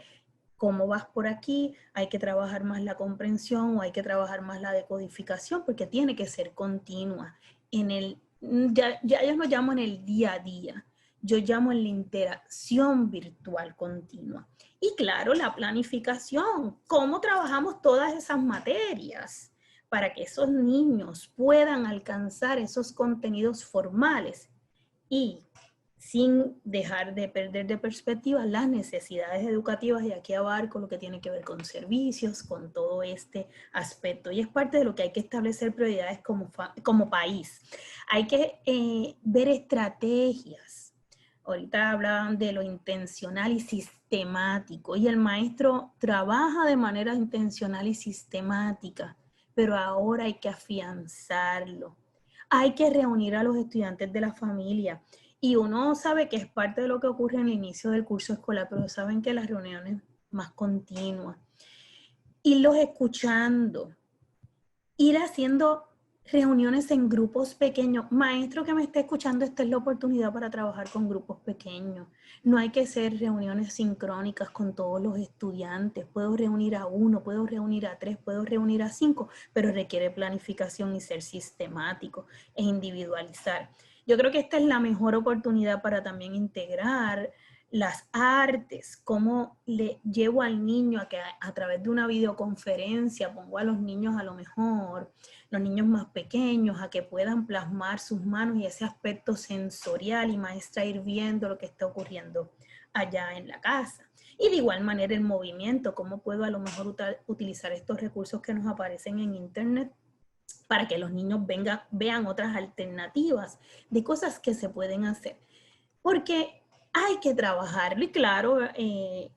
cómo vas por aquí, hay que trabajar más la comprensión o hay que trabajar más la decodificación porque tiene que ser continua. Ya yo no llamo en el día a día, yo llamo en la interacción virtual continua. Y claro, la planificación, cómo trabajamos todas esas materias para que esos niños puedan alcanzar esos contenidos formales y sin dejar de perder de perspectiva las necesidades educativas, y aquí abarco lo que tiene que ver con servicios, con todo este aspecto. Y es parte de lo que hay que establecer prioridades como país. Hay que ver estrategias. Ahorita hablaban de lo intencional y sistemático, y el maestro trabaja de manera intencional y sistemática, pero ahora hay que afianzarlo. Hay que reunir a los estudiantes de la familia. Y uno sabe que es parte de lo que ocurre en el inicio del curso escolar, pero saben que las reuniones más continuas, irlos escuchando, ir haciendo reuniones en grupos pequeños. Maestro que me esté escuchando, esta es la oportunidad para trabajar con grupos pequeños. No hay que hacer reuniones sincrónicas con todos los estudiantes. Puedo reunir a 1, puedo reunir a 3, puedo reunir a 5, pero requiere planificación y ser sistemático e individualizar. Yo creo que esta es la mejor oportunidad para también integrar las artes, cómo le llevo al niño a que a través de una videoconferencia pongo a los niños, a lo mejor, los niños más pequeños, a que puedan plasmar sus manos y ese aspecto sensorial, y maestra ir viendo lo que está ocurriendo allá en la casa. Y de igual manera el movimiento, cómo puedo a lo mejor utilizar estos recursos que nos aparecen en internet para que los niños vean otras alternativas de cosas que se pueden hacer. Porque hay que trabajarlo, y claro,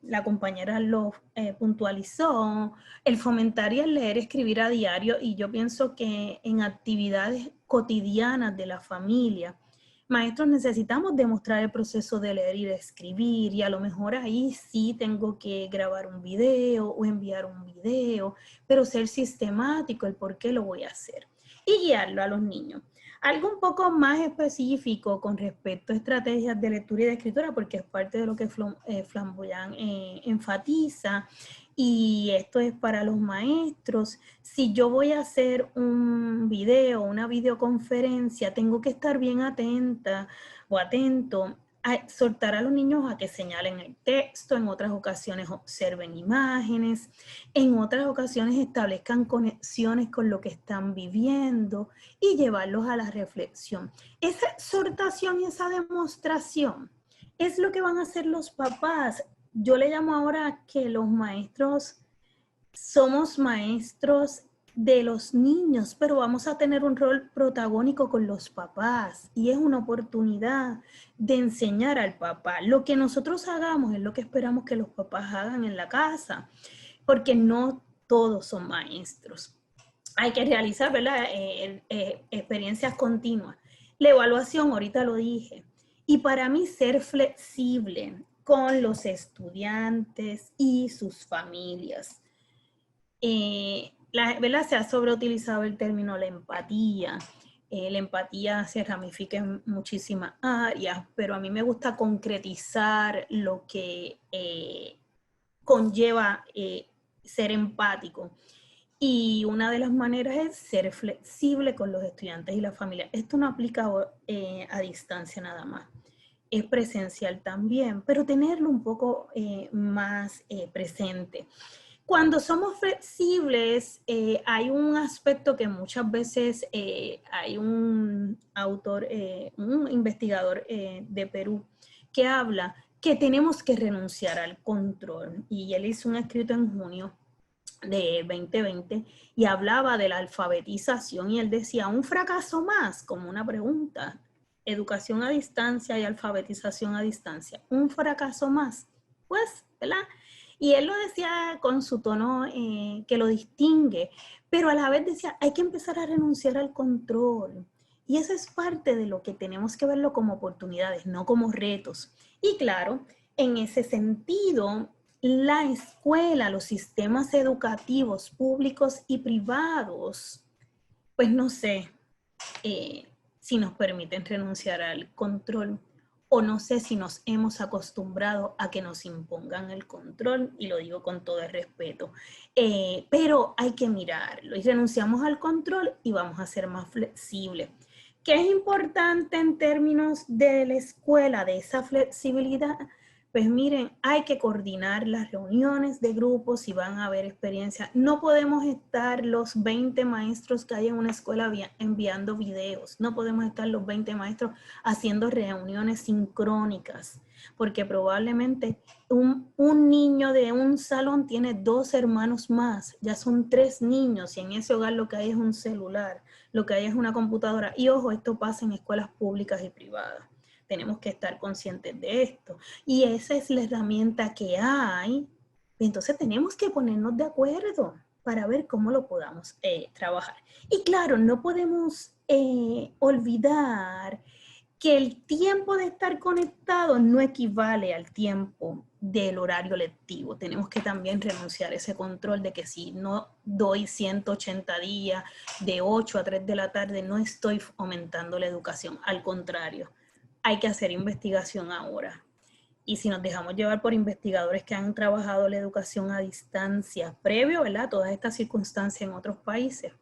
la compañera lo puntualizó, el fomentar y el leer, escribir a diario, y yo pienso que en actividades cotidianas de la familia, maestros necesitamos demostrar el proceso de leer y de escribir, y a lo mejor ahí sí tengo que grabar un video o enviar un video, pero ser sistemático, el por qué lo voy a hacer, y guiarlo a los niños. Algo un poco más específico con respecto a estrategias de lectura y de escritura, porque es parte de lo que Flamboyant enfatiza, y esto es para los maestros. Si yo voy a hacer un video, una videoconferencia, tengo que estar bien atenta o atento a exhortar a los niños a que señalen el texto, en otras ocasiones observen imágenes, en otras ocasiones establezcan conexiones con lo que están viviendo y llevarlos a la reflexión. Esa exhortación y esa demostración es lo que van a hacer los papás. Yo le llamo ahora que los maestros somos maestros de los niños, pero vamos a tener un rol protagónico con los papás, y es una oportunidad de enseñar al papá. Lo que nosotros hagamos es lo que esperamos que los papás hagan en la casa, porque no todos son maestros. Hay que realizar, ¿verdad? Experiencias continuas. La evaluación, ahorita lo dije, y para mí ser flexible con los estudiantes y sus familias. ¿Verdad? Se ha sobreutilizado el término la empatía. La empatía se ramifica en muchísimas áreas, pero a mí me gusta concretizar lo que conlleva ser empático. Y una de las maneras es ser flexible con los estudiantes y la familia. Esto no aplica a distancia nada más. Es presencial también, pero tenerlo un poco más presente. Cuando somos flexibles, hay un aspecto que muchas veces hay un autor, un investigador de Perú que habla que tenemos que renunciar al control. Y él hizo un escrito en junio de 2020 y hablaba de la alfabetización, y él decía, un fracaso más, como una pregunta, educación a distancia y alfabetización a distancia, un fracaso más, pues, ¿verdad? Y él lo decía con su tono que lo distingue, pero a la vez decía, hay que empezar a renunciar al control. Y eso es parte de lo que tenemos que verlo como oportunidades, no como retos. Y claro, en ese sentido, la escuela, los sistemas educativos públicos y privados, pues no sé si nos permiten renunciar al control, o no sé si nos hemos acostumbrado a que nos impongan el control, y lo digo con todo el respeto, pero hay que mirarlo, y renunciamos al control y vamos a ser más flexibles. ¿Qué es importante en términos de la escuela, de esa flexibilidad? Pues miren, hay que coordinar las reuniones de grupos si van a haber experiencias. No podemos estar los 20 maestros que hay en una escuela enviando videos. No podemos estar los 20 maestros haciendo reuniones sincrónicas, porque probablemente un niño de un salón tiene 2 hermanos más. Ya son 3 niños, y en ese hogar lo que hay es un celular, lo que hay es una computadora. Y ojo, esto pasa en escuelas públicas y privadas. Tenemos que estar conscientes de esto. Y esa es la herramienta que hay. Entonces tenemos que ponernos de acuerdo para ver cómo lo podamos trabajar. Y claro, no podemos olvidar que el tiempo de estar conectado no equivale al tiempo del horario lectivo. Tenemos que también renunciar a ese control de que si no doy 180 días de 8 a 3 de la tarde, no estoy aumentando la educación. Al contrario, hay que hacer investigación ahora. Y si nos dejamos llevar por investigadores que han trabajado la educación a distancia previo, ¿verdad?, a todas estas circunstancias en otros países,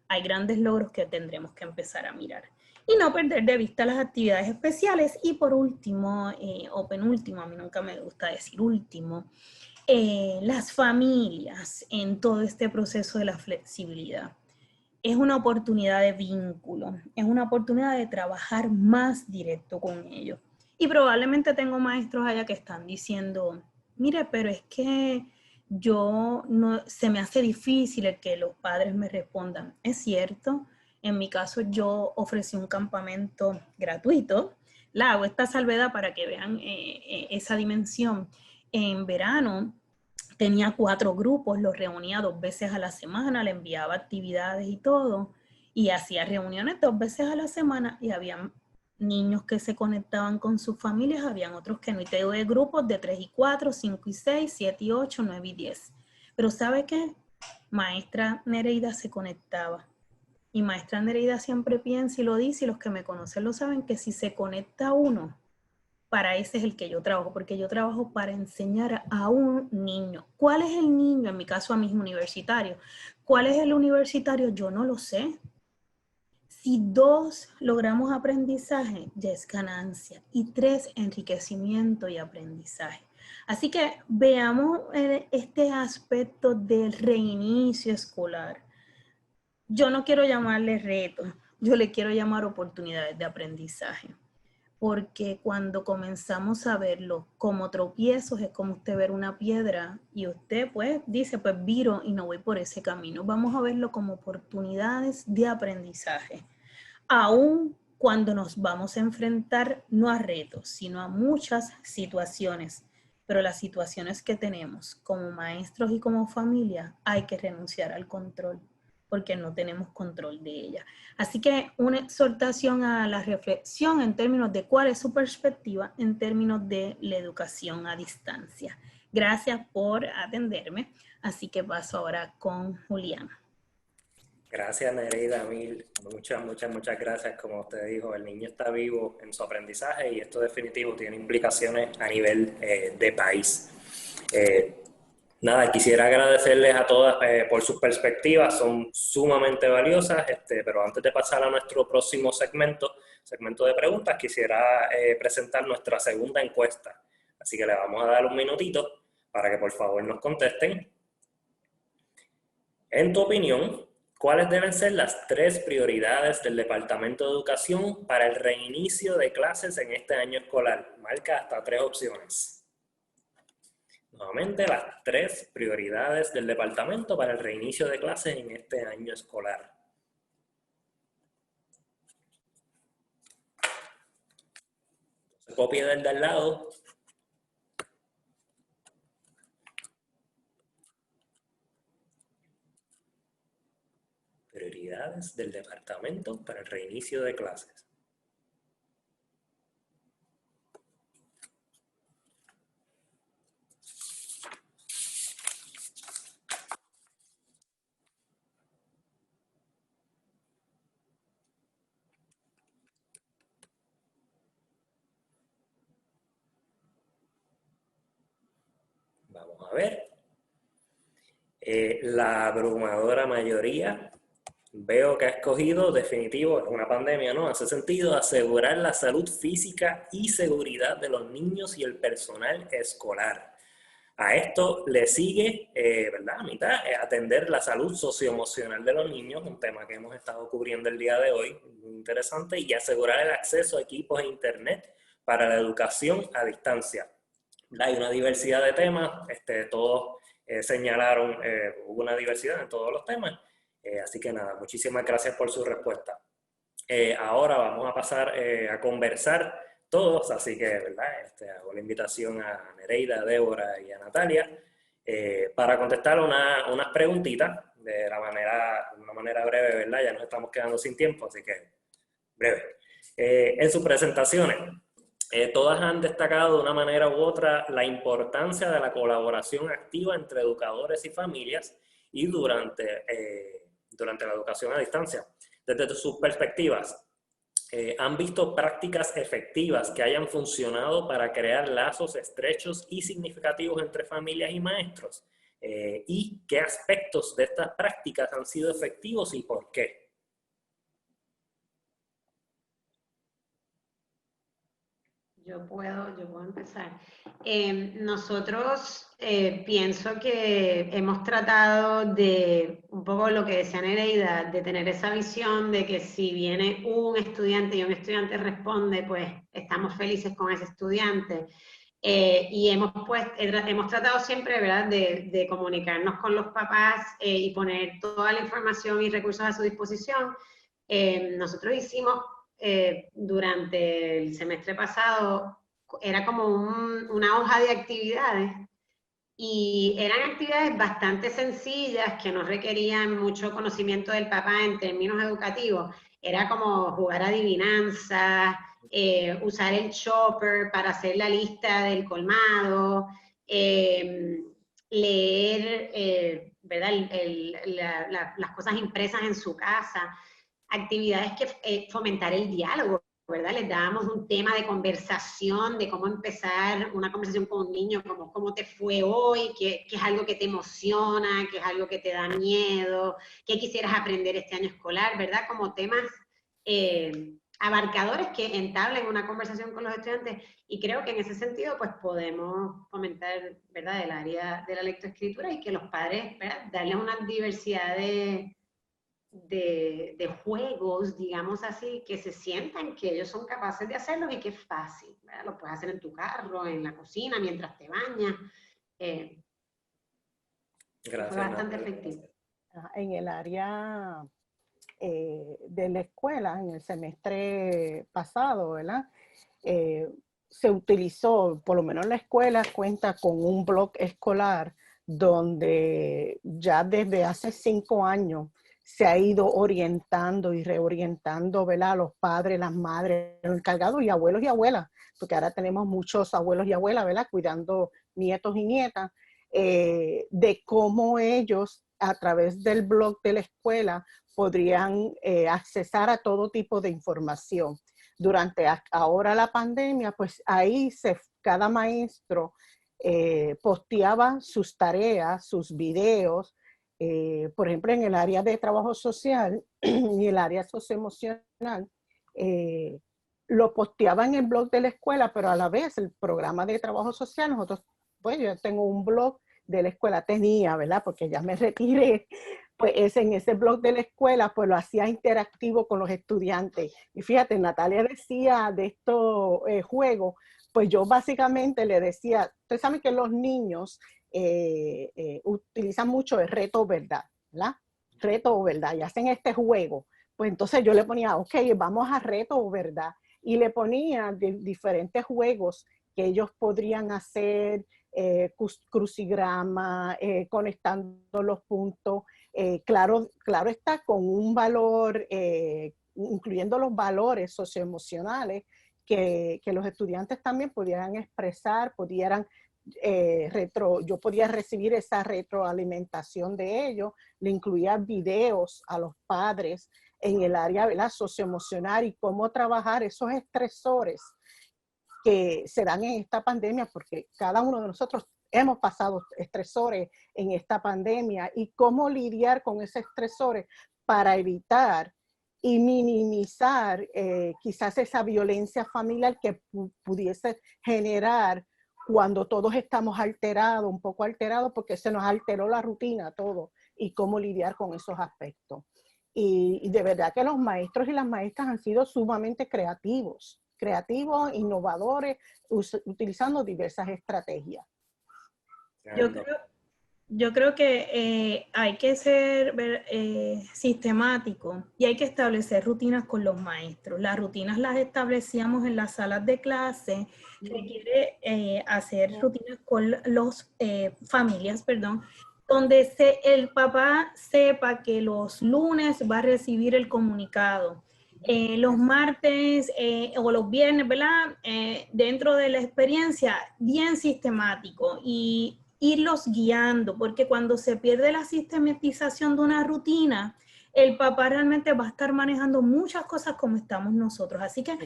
hay grandes logros que tendremos que empezar a mirar. Y no perder de vista las actividades especiales. Y por último, o penúltimo, a mí nunca me gusta decir último, las familias en todo este proceso de la flexibilidad. Es una oportunidad de vínculo, es una oportunidad de trabajar más directo con ellos. Y probablemente tengo maestros allá que están diciendo, mire, pero es que se me hace difícil el que los padres me respondan. Es cierto. En mi caso, yo ofrecí un campamento gratuito. La hago esta salvedad para que vean esa dimensión. En verano tenía 4 grupos, los reunía 2 veces a la semana, le enviaba actividades y todo, y hacía reuniones 2 veces a la semana, y había niños que se conectaban con sus familias, habían otros que no, y tengo de grupos de 3 y 4, 5 y 6, 7 y 8, 9 y 10. Pero ¿sabe qué? Maestra Nereida se conectaba. Y maestra Nereida siempre piensa y lo dice, y los que me conocen lo saben, que si se conecta uno, para ese es el que yo trabajo, porque yo trabajo para enseñar a un niño. ¿Cuál es el niño? En mi caso, a mis universitarios. ¿Cuál es el universitario? Yo no lo sé. Si 2 logramos aprendizaje, ya es ganancia. Y 3, enriquecimiento y aprendizaje. Así que veamos este aspecto del reinicio escolar. Yo no quiero llamarle retos, yo le quiero llamar oportunidades de aprendizaje. Porque cuando comenzamos a verlo como tropiezos, es como usted ver una piedra y usted pues dice, pues viro y no voy por ese camino. Vamos a verlo como oportunidades de aprendizaje. Aún cuando nos vamos a enfrentar no a retos, sino a muchas situaciones. Pero las situaciones que tenemos como maestros y como familia, hay que renunciar al control, porque no tenemos control de ella. Así que una exhortación a la reflexión en términos de cuál es su perspectiva en términos de la educación a distancia. Gracias por atenderme. Así que paso ahora con Julián.
Gracias, Nereida, mil. Muchas gracias. Como usted dijo, el niño está vivo en su aprendizaje y esto definitivo tiene implicaciones a nivel de país. Nada, quisiera agradecerles a todas por sus perspectivas, son sumamente valiosas, pero antes de pasar a nuestro próximo segmento de preguntas, quisiera presentar nuestra segunda encuesta. Así que le vamos a dar un minutito para que por favor nos contesten. En tu opinión, ¿cuáles deben ser las 3 prioridades del Departamento de Educación para el reinicio de clases en este año escolar? Marca hasta 3 opciones. Nuevamente, las 3 prioridades del departamento para el reinicio de clases en este año escolar. Copia del de al lado. Prioridades del departamento para el reinicio de clases. Vamos a ver. La abrumadora mayoría veo que ha escogido, definitivo, es una pandemia, ¿no? Hace sentido asegurar la salud física y seguridad de los niños y el personal escolar. A esto le sigue, ¿verdad? A mitad, atender la salud socioemocional de los niños, un tema que hemos estado cubriendo el día de hoy, muy interesante, y asegurar el acceso a equipos e internet para la educación a distancia. Hay una diversidad de temas, todos señalaron, hubo una diversidad en todos los temas, así que nada, muchísimas gracias por su respuesta. Ahora vamos a pasar a conversar todos, así que, ¿verdad? Hago la invitación a Nereida, a Débora y a Natalia para contestar unas preguntitas de una manera breve, ¿verdad? Ya nos estamos quedando sin tiempo, así que breve. En sus presentaciones, Todas han destacado de una manera u otra la importancia de la colaboración activa entre educadores y familias y durante la educación a distancia. Desde sus perspectivas, ¿han visto prácticas efectivas que hayan funcionado para crear lazos estrechos y significativos entre familias y maestros? ¿Y qué aspectos de estas prácticas han sido efectivos y por qué?
Yo puedo empezar. Nosotros pienso que hemos tratado de, un poco lo que decía Nereida, de tener esa visión de que si viene un estudiante y un estudiante responde, pues estamos felices con ese estudiante. Y hemos tratado siempre, ¿verdad?, de comunicarnos con los papás y poner toda la información y recursos a su disposición. Nosotros hicimos durante el semestre pasado, era como una hoja de actividades y eran actividades bastante sencillas que no requerían mucho conocimiento del papá en términos educativos. Era como jugar adivinanzas, usar el chopper para hacer la lista del colmado, leer ¿verdad? Las cosas impresas en su casa, actividades que fomentar el diálogo, ¿verdad? Les dábamos un tema de conversación, de cómo empezar una conversación con un niño, como cómo te fue hoy, qué es algo que te emociona, qué es algo que te da miedo, qué quisieras aprender este año escolar, ¿verdad? Como temas abarcadores que entablen una conversación con los estudiantes, y creo que en ese sentido pues podemos fomentar, ¿verdad?, el área de la lectoescritura y que los padres, ¿verdad?, darles una diversidad de juegos, digamos así, que se sientan que ellos son capaces de hacerlo y que es fácil, ¿verdad? Lo puedes hacer en tu carro, en la cocina, mientras te bañas.
Gracias,
fue bastante efectivo.
En el área de la escuela, en el semestre pasado, ¿verdad? Se utilizó, por lo menos la escuela cuenta con un blog escolar donde ya desde hace 5 años se ha ido orientando y reorientando, ¿verdad?, a los padres, las madres, los encargados y abuelos y abuelas, porque ahora tenemos muchos abuelos y abuelas, ¿verdad?, cuidando nietos y nietas, de cómo ellos a través del blog de la escuela podrían accesar a todo tipo de información. Durante ahora la pandemia, pues ahí cada maestro posteaba sus tareas, sus videos, por ejemplo, en el área de trabajo social y el área socioemocional, lo posteaba en el blog de la escuela, pero a la vez el programa de trabajo social, nosotros, pues yo tengo un blog de la escuela, tenía, ¿verdad?, porque ya me retiré, pues en ese blog de la escuela, pues lo hacía interactivo con los estudiantes. Y fíjate, Natalia decía de estos juegos, pues yo básicamente le decía, ustedes saben que los niños utilizan mucho el reto o verdad, ¿verdad? Reto o verdad, y hacen este juego. Pues entonces yo le ponía, ok, vamos a reto o verdad. Y le ponía diferentes juegos que ellos podrían hacer, crucigrama, conectando los puntos, claro está, con un valor, incluyendo los valores socioemocionales que los estudiantes también pudieran expresar, yo podía recibir esa retroalimentación de ellos, le incluía videos a los padres en el área, ¿verdad?, socioemocional y cómo trabajar esos estresores que se dan en esta pandemia, porque cada uno de nosotros hemos pasado estresores en esta pandemia, y cómo lidiar con esos estresores para evitar y minimizar quizás esa violencia familiar que pudiese generar cuando todos estamos alterados, un poco alterados, porque se nos alteró la rutina todo, y cómo lidiar con esos aspectos. Y de verdad que los maestros y las maestras han sido sumamente creativos, innovadores, utilizando diversas estrategias.
Yo creo que hay que ser sistemático y hay que establecer rutinas con los maestros. Las rutinas las establecíamos en las salas de clase. Requiere hacer rutinas con los familias, donde el papá sepa que los lunes va a recibir el comunicado. los martes o los viernes, ¿verdad? Dentro de la experiencia, bien sistemático y irlos guiando, porque cuando se pierde la sistematización de una rutina, el papá realmente va a estar manejando muchas cosas como estamos nosotros. Así que,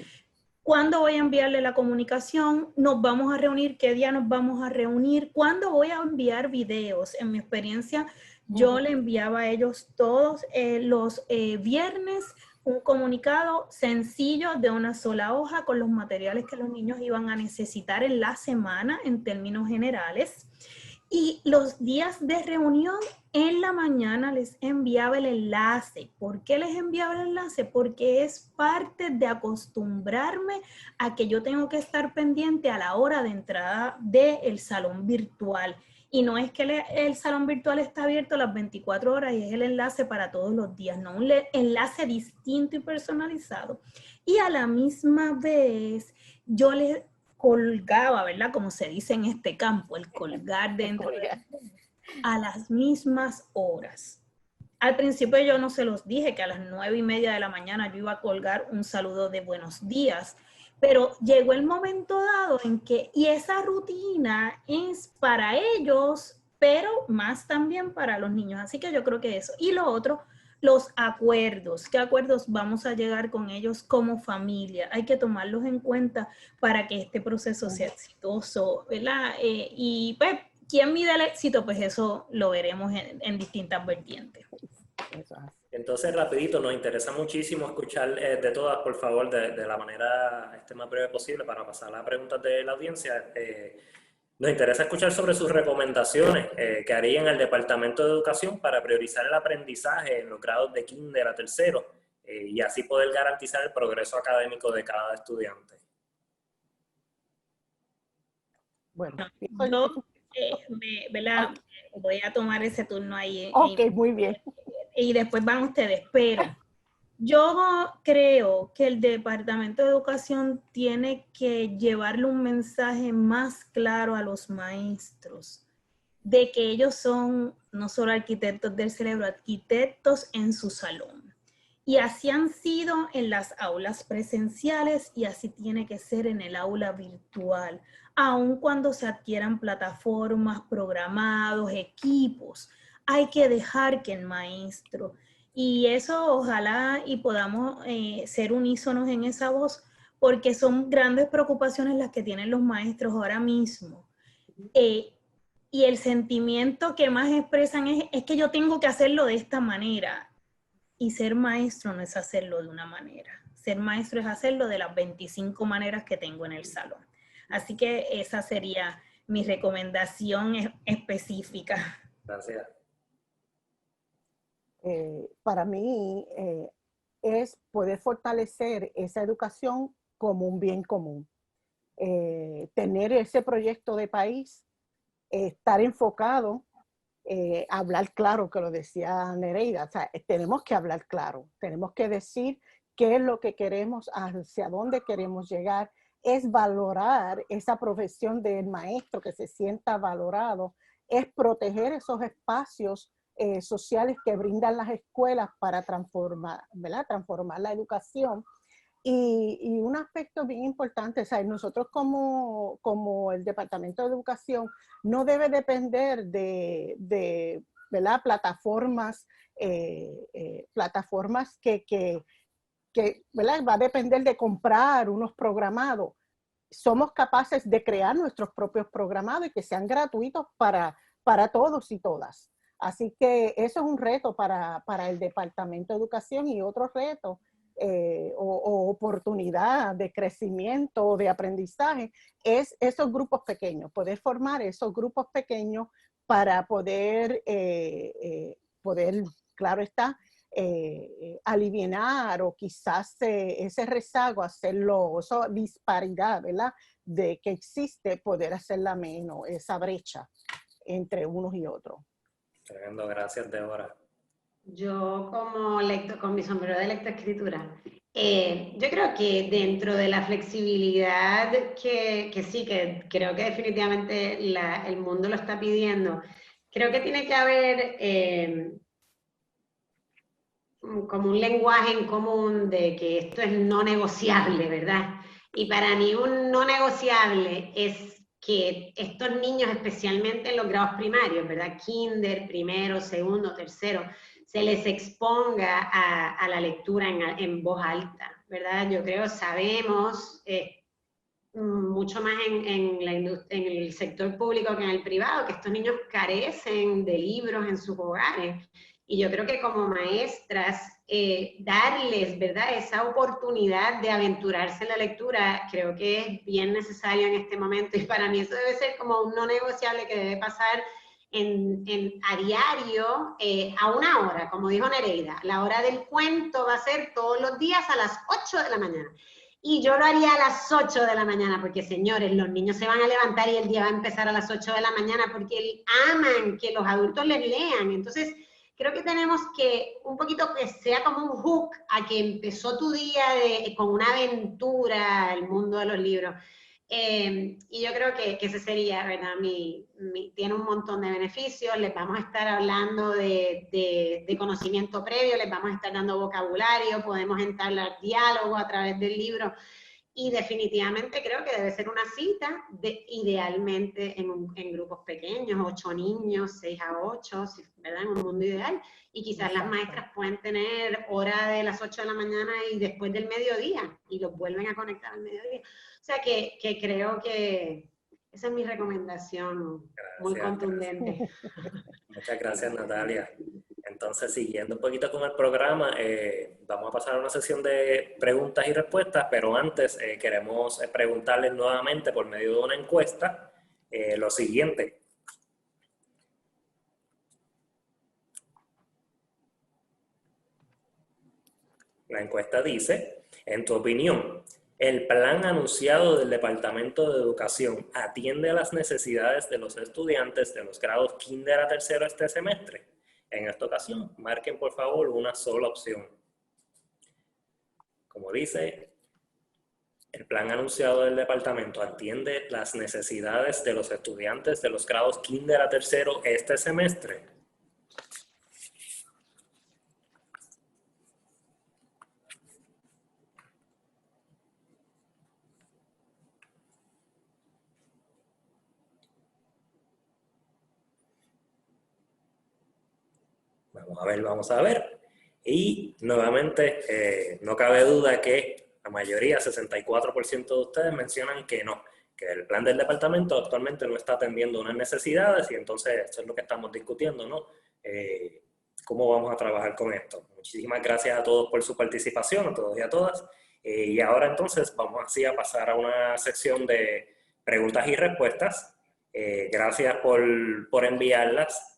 ¿cuándo voy a enviarle la comunicación? ¿Nos vamos a reunir? ¿Qué día nos vamos a reunir? ¿Cuándo voy a enviar videos? En mi experiencia, yo le enviaba a ellos todos los viernes un comunicado sencillo de una sola hoja con los materiales que los niños iban a necesitar en la semana en términos generales. Y los días de reunión en la mañana les enviaba el enlace. ¿Por qué les enviaba el enlace? Porque es parte de acostumbrarme a que yo tengo que estar pendiente a la hora de entrada del salón virtual. Y no es que el salón virtual está abierto las 24 horas y es el enlace para todos los días, no, un enlace distinto y personalizado. Y a la misma vez yo les colgaba, ¿verdad? Como se dice en este campo, el colgar dentro a las mismas horas. Al principio yo no se los dije que a las 9:30 de la mañana yo iba a colgar un saludo de buenos días, pero llegó el momento dado en que, y esa rutina es para ellos, pero más también para los niños. Así que yo creo que eso. Y lo otro, los acuerdos. ¿Qué acuerdos vamos a llegar con ellos como familia? Hay que tomarlos en cuenta para que este proceso sea exitoso, ¿verdad? Y pues, ¿quién mide el éxito? Pues eso lo veremos en distintas vertientes.
Entonces, rapidito, nos interesa muchísimo escuchar de todas, por favor, de la manera más breve posible para pasar a las preguntas de la audiencia. Nos interesa escuchar sobre sus recomendaciones que harían el Departamento de Educación para priorizar el aprendizaje en los grados de kinder a tercero y así poder garantizar el progreso académico de cada estudiante.
Bueno,
yo ¿verdad? Voy a tomar ese turno ahí.
Ok, muy bien.
Y después van ustedes, pero yo creo que el Departamento de Educación tiene que llevarle un mensaje más claro a los maestros de que ellos son no solo arquitectos del cerebro, arquitectos en su salón. Y así han sido en las aulas presenciales y así tiene que ser en el aula virtual, aun cuando se adquieran plataformas, programados, equipos. Hay que dejar que el maestro, y eso ojalá y podamos ser unísonos en esa voz, porque son grandes preocupaciones las que tienen los maestros ahora mismo. Y el sentimiento que más expresan es que yo tengo que hacerlo de esta manera. Y ser maestro no es hacerlo de una manera. Ser maestro es hacerlo de las 25 maneras que tengo en el salón. Así que esa sería mi recomendación específica.
Gracias.
Para mí es poder fortalecer esa educación como un bien común. Tener ese proyecto de país, estar enfocado, hablar claro, que lo decía Nereida, o sea, tenemos que hablar claro, tenemos que decir qué es lo que queremos, hacia dónde queremos llegar, es valorar esa profesión del maestro, que se sienta valorado, es proteger esos espacios sociales que brindan las escuelas para transformar, ¿verdad? Transformar la educación. Y un aspecto bien importante, o sea, nosotros como el Departamento de Educación no debe depender de ¿verdad? Plataformas que ¿verdad? Va a depender de comprar unos programados. Somos capaces de crear nuestros propios programados y que sean gratuitos para todos y todas. Así que eso es un reto para el Departamento de Educación, y otro reto o oportunidad de crecimiento o de aprendizaje es esos grupos pequeños, poder formar esos grupos pequeños para poder, claro está, aliviar o quizás ese rezago, hacerlo, esa disparidad, ¿verdad? De que existe, poder hacerla menos, esa brecha entre unos y otros.
Tremendo, gracias, Débora.
Yo como con mi sombrero de lectoescritura, yo creo que dentro de la flexibilidad que sí, que creo que definitivamente el mundo lo está pidiendo, creo que tiene que haber como un lenguaje en común de que esto es no negociable, ¿verdad? Y para mí un no negociable es que estos niños, especialmente en los grados primarios, ¿verdad? Kinder, primero, segundo, tercero, se les exponga a la lectura en voz alta, ¿verdad? Yo creo, sabemos, mucho más en el sector público que en el privado, que estos niños carecen de libros en sus hogares. Y yo creo que como maestras, darles, ¿verdad?, esa oportunidad de aventurarse en la lectura, creo que es bien necesario en este momento. Y para mí eso debe ser como un no negociable que debe pasar a diario, a una hora, como dijo Nereida. La hora del cuento va a ser todos los días a las 8 de la mañana. Y yo lo haría a las 8 de la mañana, porque señores, los niños se van a levantar y el día va a empezar a las 8 de la mañana, porque aman que los adultos les lean. Entonces, creo que tenemos que, un poquito que sea como un hook a que empezó tu día con una aventura al mundo de los libros. Y yo creo que ese sería, ¿verdad? Tiene un montón de beneficios. Les vamos a estar hablando de conocimiento previo, les vamos a estar dando vocabulario, podemos entablar diálogo a través del libro. Y definitivamente creo que debe ser una cita, idealmente en grupos pequeños, 8 niños, 6 a 8, ¿verdad? En un mundo ideal. Y quizás las maestras pueden tener hora de las 8 de la mañana y después del mediodía, y los vuelven a conectar al mediodía. O sea que creo que esa es mi recomendación, muy contundente.
Muchas gracias, Natalia. Entonces, siguiendo un poquito con el programa, vamos a pasar a una sesión de preguntas y respuestas, pero antes queremos preguntarles nuevamente por medio de una encuesta lo siguiente. La encuesta dice, en tu opinión, ¿el plan anunciado del Departamento de Educación atiende a las necesidades de los estudiantes de los grados kinder a tercero este semestre? En esta ocasión, marquen por favor una sola opción. Como dice, el plan anunciado del departamento atiende las necesidades de los estudiantes de los grados kinder a tercero este semestre. Vamos a ver. Y nuevamente, no cabe duda que la mayoría, 64% de ustedes mencionan que no, que el plan del departamento actualmente no está atendiendo unas necesidades y entonces eso es lo que estamos discutiendo, ¿no? ¿Cómo vamos a trabajar con esto? Muchísimas gracias a todos por su participación, a todos y a todas. Y ahora entonces vamos así a pasar a una sección de preguntas y respuestas. Gracias por enviarlas.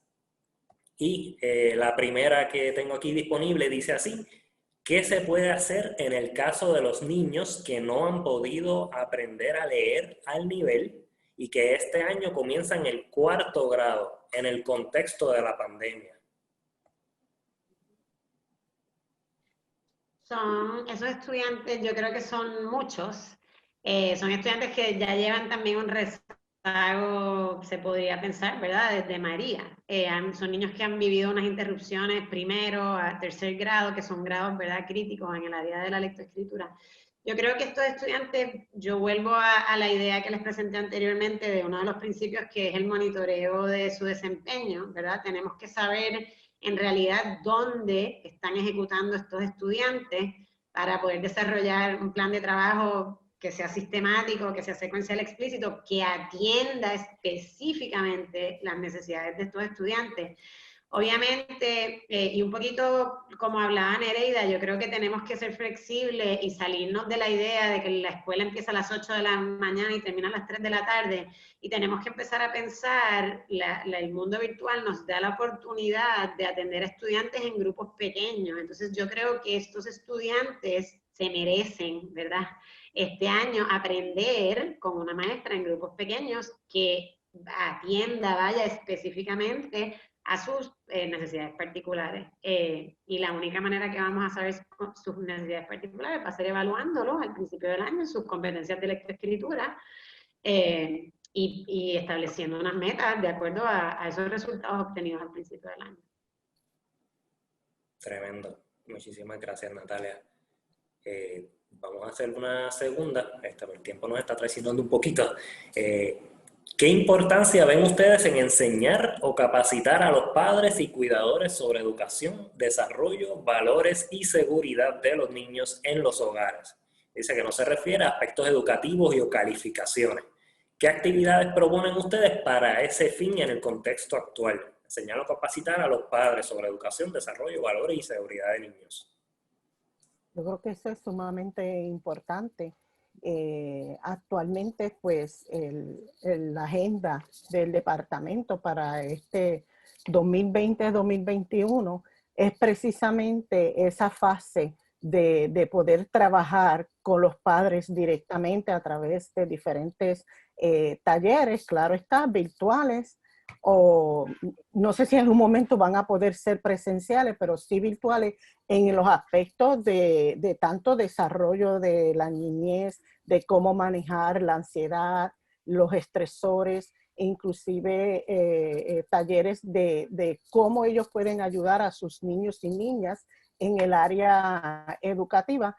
Y la primera que tengo aquí disponible dice así: ¿qué se puede hacer en el caso de los niños que no han podido aprender a leer al nivel y que este año comienzan el 4º grado en el contexto de la pandemia?
Esos estudiantes, yo creo que son muchos, son estudiantes que ya llevan también un rezago, se podría pensar, ¿verdad?, desde María. Son niños que han vivido unas interrupciones primero a tercer grado, que son grados, ¿verdad?, críticos en el área de la lectoescritura. Yo creo que estos estudiantes, yo vuelvo a la idea que les presenté anteriormente de uno de los principios, que es el monitoreo de su desempeño, ¿verdad? Tenemos que saber en realidad dónde están ejecutando estos estudiantes para poder desarrollar un plan de trabajo que sea sistemático, que sea secuencial explícito, que atienda específicamente las necesidades de estos estudiantes. Obviamente, y un poquito como hablaba Nereida, yo creo que tenemos que ser flexibles y salirnos de la idea de que la escuela empieza a las 8 de la mañana y termina a las 3 de la tarde, y tenemos que empezar a pensar, el mundo virtual nos da la oportunidad de atender a estudiantes en grupos pequeños. Entonces yo creo que estos estudiantes se merecen, ¿verdad?, este año aprender con una maestra en grupos pequeños que atienda, vaya específicamente a sus necesidades particulares. Y la única manera que vamos a saber sus necesidades particulares va a ser evaluándolos al principio del año, sus competencias de lectoescritura, y estableciendo unas metas de acuerdo a esos resultados obtenidos al principio del año.
Tremendo. Muchísimas gracias, Natalia. Vamos a hacer una segunda. El tiempo nos está traicionando un poquito. ¿Qué importancia ven ustedes en enseñar o capacitar a los padres y cuidadores sobre educación, desarrollo, valores y seguridad de los niños en los hogares? Dice que no se refiere a aspectos educativos y o calificaciones. ¿Qué actividades proponen ustedes para ese fin en el contexto actual? Enseñar o capacitar a los padres sobre educación, desarrollo, valores y seguridad de niños.
Yo creo que eso es sumamente importante. Actualmente, pues, la agenda del departamento para este 2020-2021 es precisamente esa fase de poder trabajar con los padres directamente a través de diferentes talleres, claro está, virtuales, o no sé si en un momento van a poder ser presenciales, pero sí virtuales en los aspectos de tanto desarrollo de la niñez, de cómo manejar la ansiedad, los estresores, inclusive talleres de cómo ellos pueden ayudar a sus niños y niñas en el área educativa.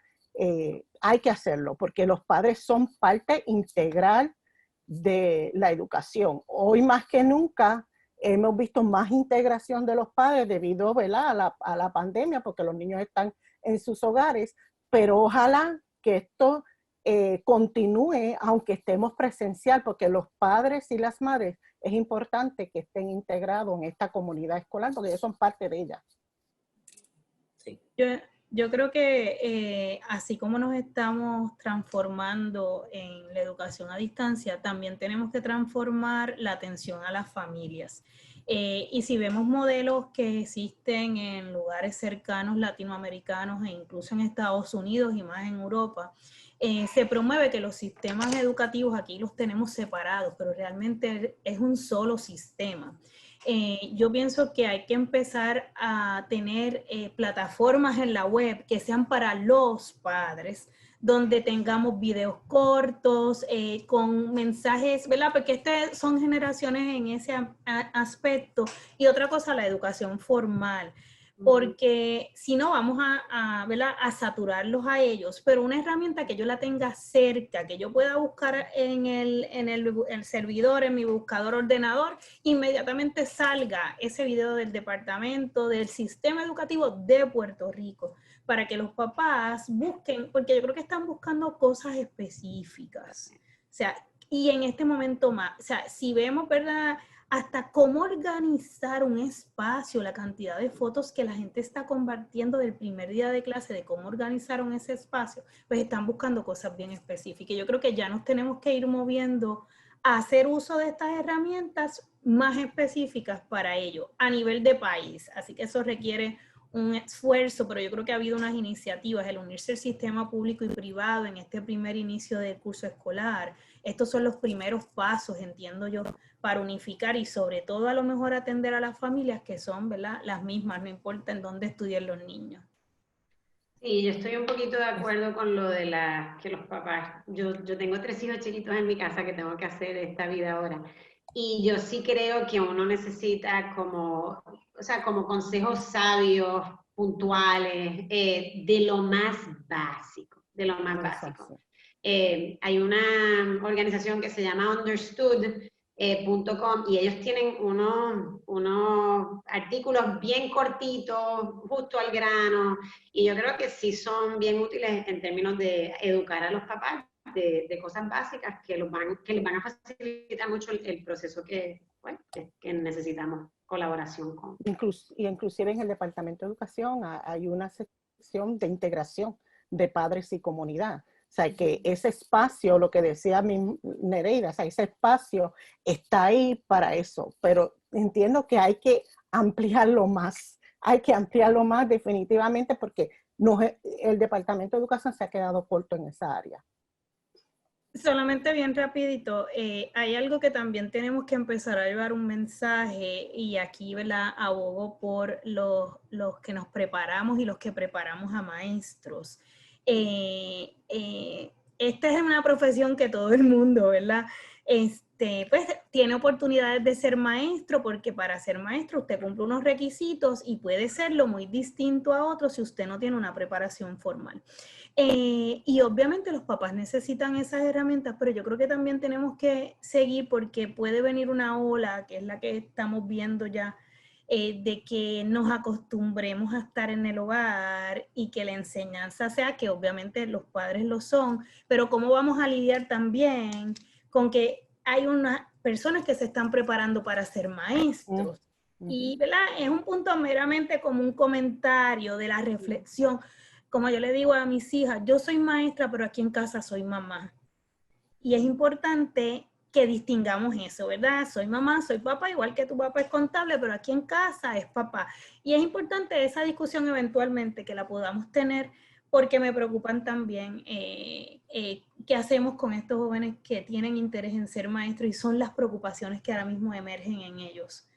Hay que hacerlo porque los padres son parte integral de la educación. Hoy más que nunca hemos visto más integración de los padres debido, ¿verdad?, a la pandemia, porque los niños están en sus hogares, pero ojalá que esto continúe aunque estemos presencial, porque los padres y las madres es importante que estén integrados en esta comunidad escolar, porque ellos son parte de ella.
Sí.
Yo creo que así como nos estamos transformando en la educación a distancia, también tenemos que transformar la atención a las familias. Y si vemos modelos que existen en lugares cercanos latinoamericanos e incluso en Estados Unidos y más en Europa, se promueve que los sistemas educativos aquí los tenemos separados, pero realmente es un solo sistema. Yo pienso que hay que empezar a tener plataformas en la web que sean para los padres, donde tengamos videos cortos, con mensajes, ¿verdad? Porque estas son generaciones en ese aspecto. Y otra cosa, la educación formal. Porque si no vamos ¿verdad?, a saturarlos a ellos, pero una herramienta que yo la tenga cerca, que yo pueda buscar en el servidor, en mi buscador ordenador, inmediatamente salga ese video del departamento, del sistema educativo de Puerto Rico, para que los papás busquen, porque yo creo que están buscando cosas específicas. O sea, y en este momento más, o sea, si vemos, ¿verdad?, hasta cómo organizar un espacio, la cantidad de fotos que la gente está compartiendo del primer día de clase, de cómo organizaron ese espacio, pues están buscando cosas bien específicas. Yo creo que ya nos tenemos que ir moviendo a hacer uso de estas herramientas más específicas para ello, a nivel de país. Así que eso requiere un esfuerzo, pero yo creo que ha habido unas iniciativas, el unirse el sistema público y privado en este primer inicio del curso escolar. Estos son los primeros pasos, entiendo yo, para unificar y sobre todo a lo mejor atender a las familias que son, ¿verdad?, las mismas, no importa en dónde estudien los niños.
Sí, yo estoy un poquito de acuerdo con lo de que los papás, yo tengo 3 hijos chiquitos en mi casa que tengo que hacer esta vida ahora, y yo sí creo que uno necesita como consejos sabios, puntuales, de lo más básico, de lo más básico. Hay una organización que se llama Understood.com y ellos tienen unos artículos bien cortitos, justo al grano, y yo creo que sí son bien útiles en términos de educar a los papás de cosas básicas que les van a facilitar mucho el proceso que necesitamos colaboración con.
Inclusive en el Departamento de Educación hay una sección de integración de padres y comunidad. O sea, que ese espacio, lo que decía Nereida, o sea, ese espacio está ahí para eso, pero entiendo que hay que ampliarlo más definitivamente porque el Departamento de Educación se ha quedado corto en esa área.
Solamente bien rapidito, hay algo que también tenemos que empezar a llevar un mensaje y aquí, ¿verdad?, abogo por los que nos preparamos y los que preparamos a maestros. Esta es una profesión que todo el mundo, ¿verdad?, pues tiene oportunidades de ser maestro, porque para ser maestro usted cumple unos requisitos y puede serlo muy distinto a otros si usted no tiene una preparación formal. Y obviamente los papás necesitan esas herramientas, pero yo creo que también tenemos que seguir, porque puede venir una ola, que es la que estamos viendo ya, de que nos acostumbremos a estar en el hogar y que la enseñanza sea, que obviamente los padres lo son, pero cómo vamos a lidiar también con que hay unas personas que se están preparando para ser maestros. Y, ¿verdad? Es un punto meramente como un comentario de la reflexión. Como yo le digo a mis hijas, yo soy maestra, pero aquí en casa soy mamá. Y es importante que distingamos eso, ¿verdad? Soy mamá, soy papá, igual que tu papá es contable, pero aquí en casa es papá. Y es importante esa discusión eventualmente que la podamos tener, porque me preocupan también qué hacemos con estos jóvenes que tienen interés en ser maestros, y son las preocupaciones que ahora mismo emergen en ellos.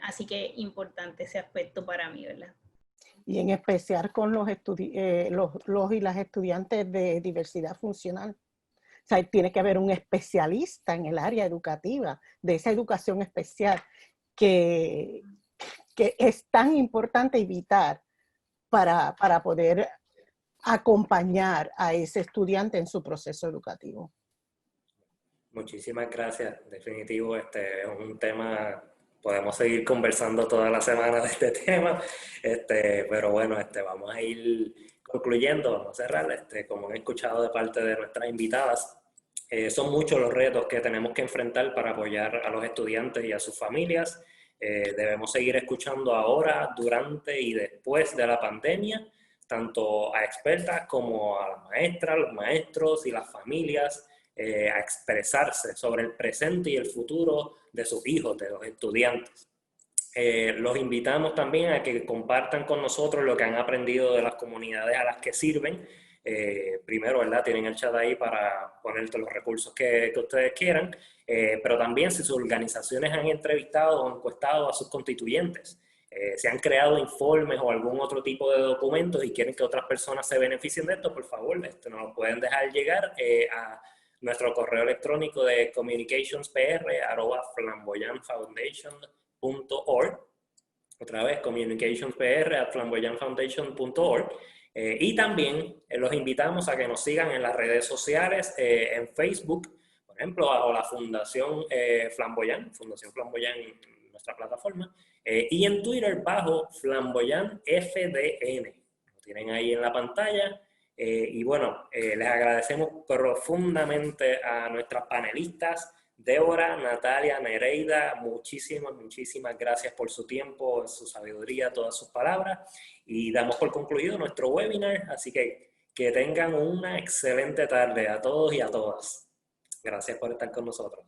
Así que importante ese aspecto para mí, ¿verdad?
Y en especial con los y las estudiantes de diversidad funcional. O sea, tiene que haber un especialista en el área educativa, de esa educación especial, que es tan importante y vital para poder acompañar a ese estudiante en su proceso educativo.
Muchísimas gracias. Definitivo, es un tema, podemos seguir conversando toda la semana de este tema, pero bueno, vamos a ir concluyendo, vamos a cerrar. Como he escuchado de parte de nuestras invitadas, son muchos los retos que tenemos que enfrentar para apoyar a los estudiantes y a sus familias. Debemos seguir escuchando ahora, durante y después de la pandemia, tanto a expertas como a las maestras, los maestros y las familias, a expresarse sobre el presente y el futuro de sus hijos, de los estudiantes. Los invitamos también a que compartan con nosotros lo que han aprendido de las comunidades a las que sirven. Primero, ¿verdad? Tienen el chat ahí para poner todos los recursos que ustedes quieran, pero también si sus organizaciones han entrevistado o encuestado a sus constituyentes, si han creado informes o algún otro tipo de documentos y quieren que otras personas se beneficien de esto, por favor, nos lo pueden dejar llegar a nuestro correo electrónico de communicationspr@flamboyantfoundation.org. Otra vez, communicationspr@flamboyantfoundation.org. Y también los invitamos a que nos sigan en las redes sociales, en Facebook, por ejemplo, bajo la Fundación Fundación Flamboyant en nuestra plataforma, y en Twitter bajo FlamboyantFDN. Lo tienen ahí en la pantalla. Y bueno, les agradecemos profundamente a nuestras panelistas, Débora, Natalia, Nereida, muchísimas gracias por su tiempo, su sabiduría, todas sus palabras, y damos por concluido nuestro webinar, así que tengan una excelente tarde a todos y a todas. Gracias por estar con nosotros.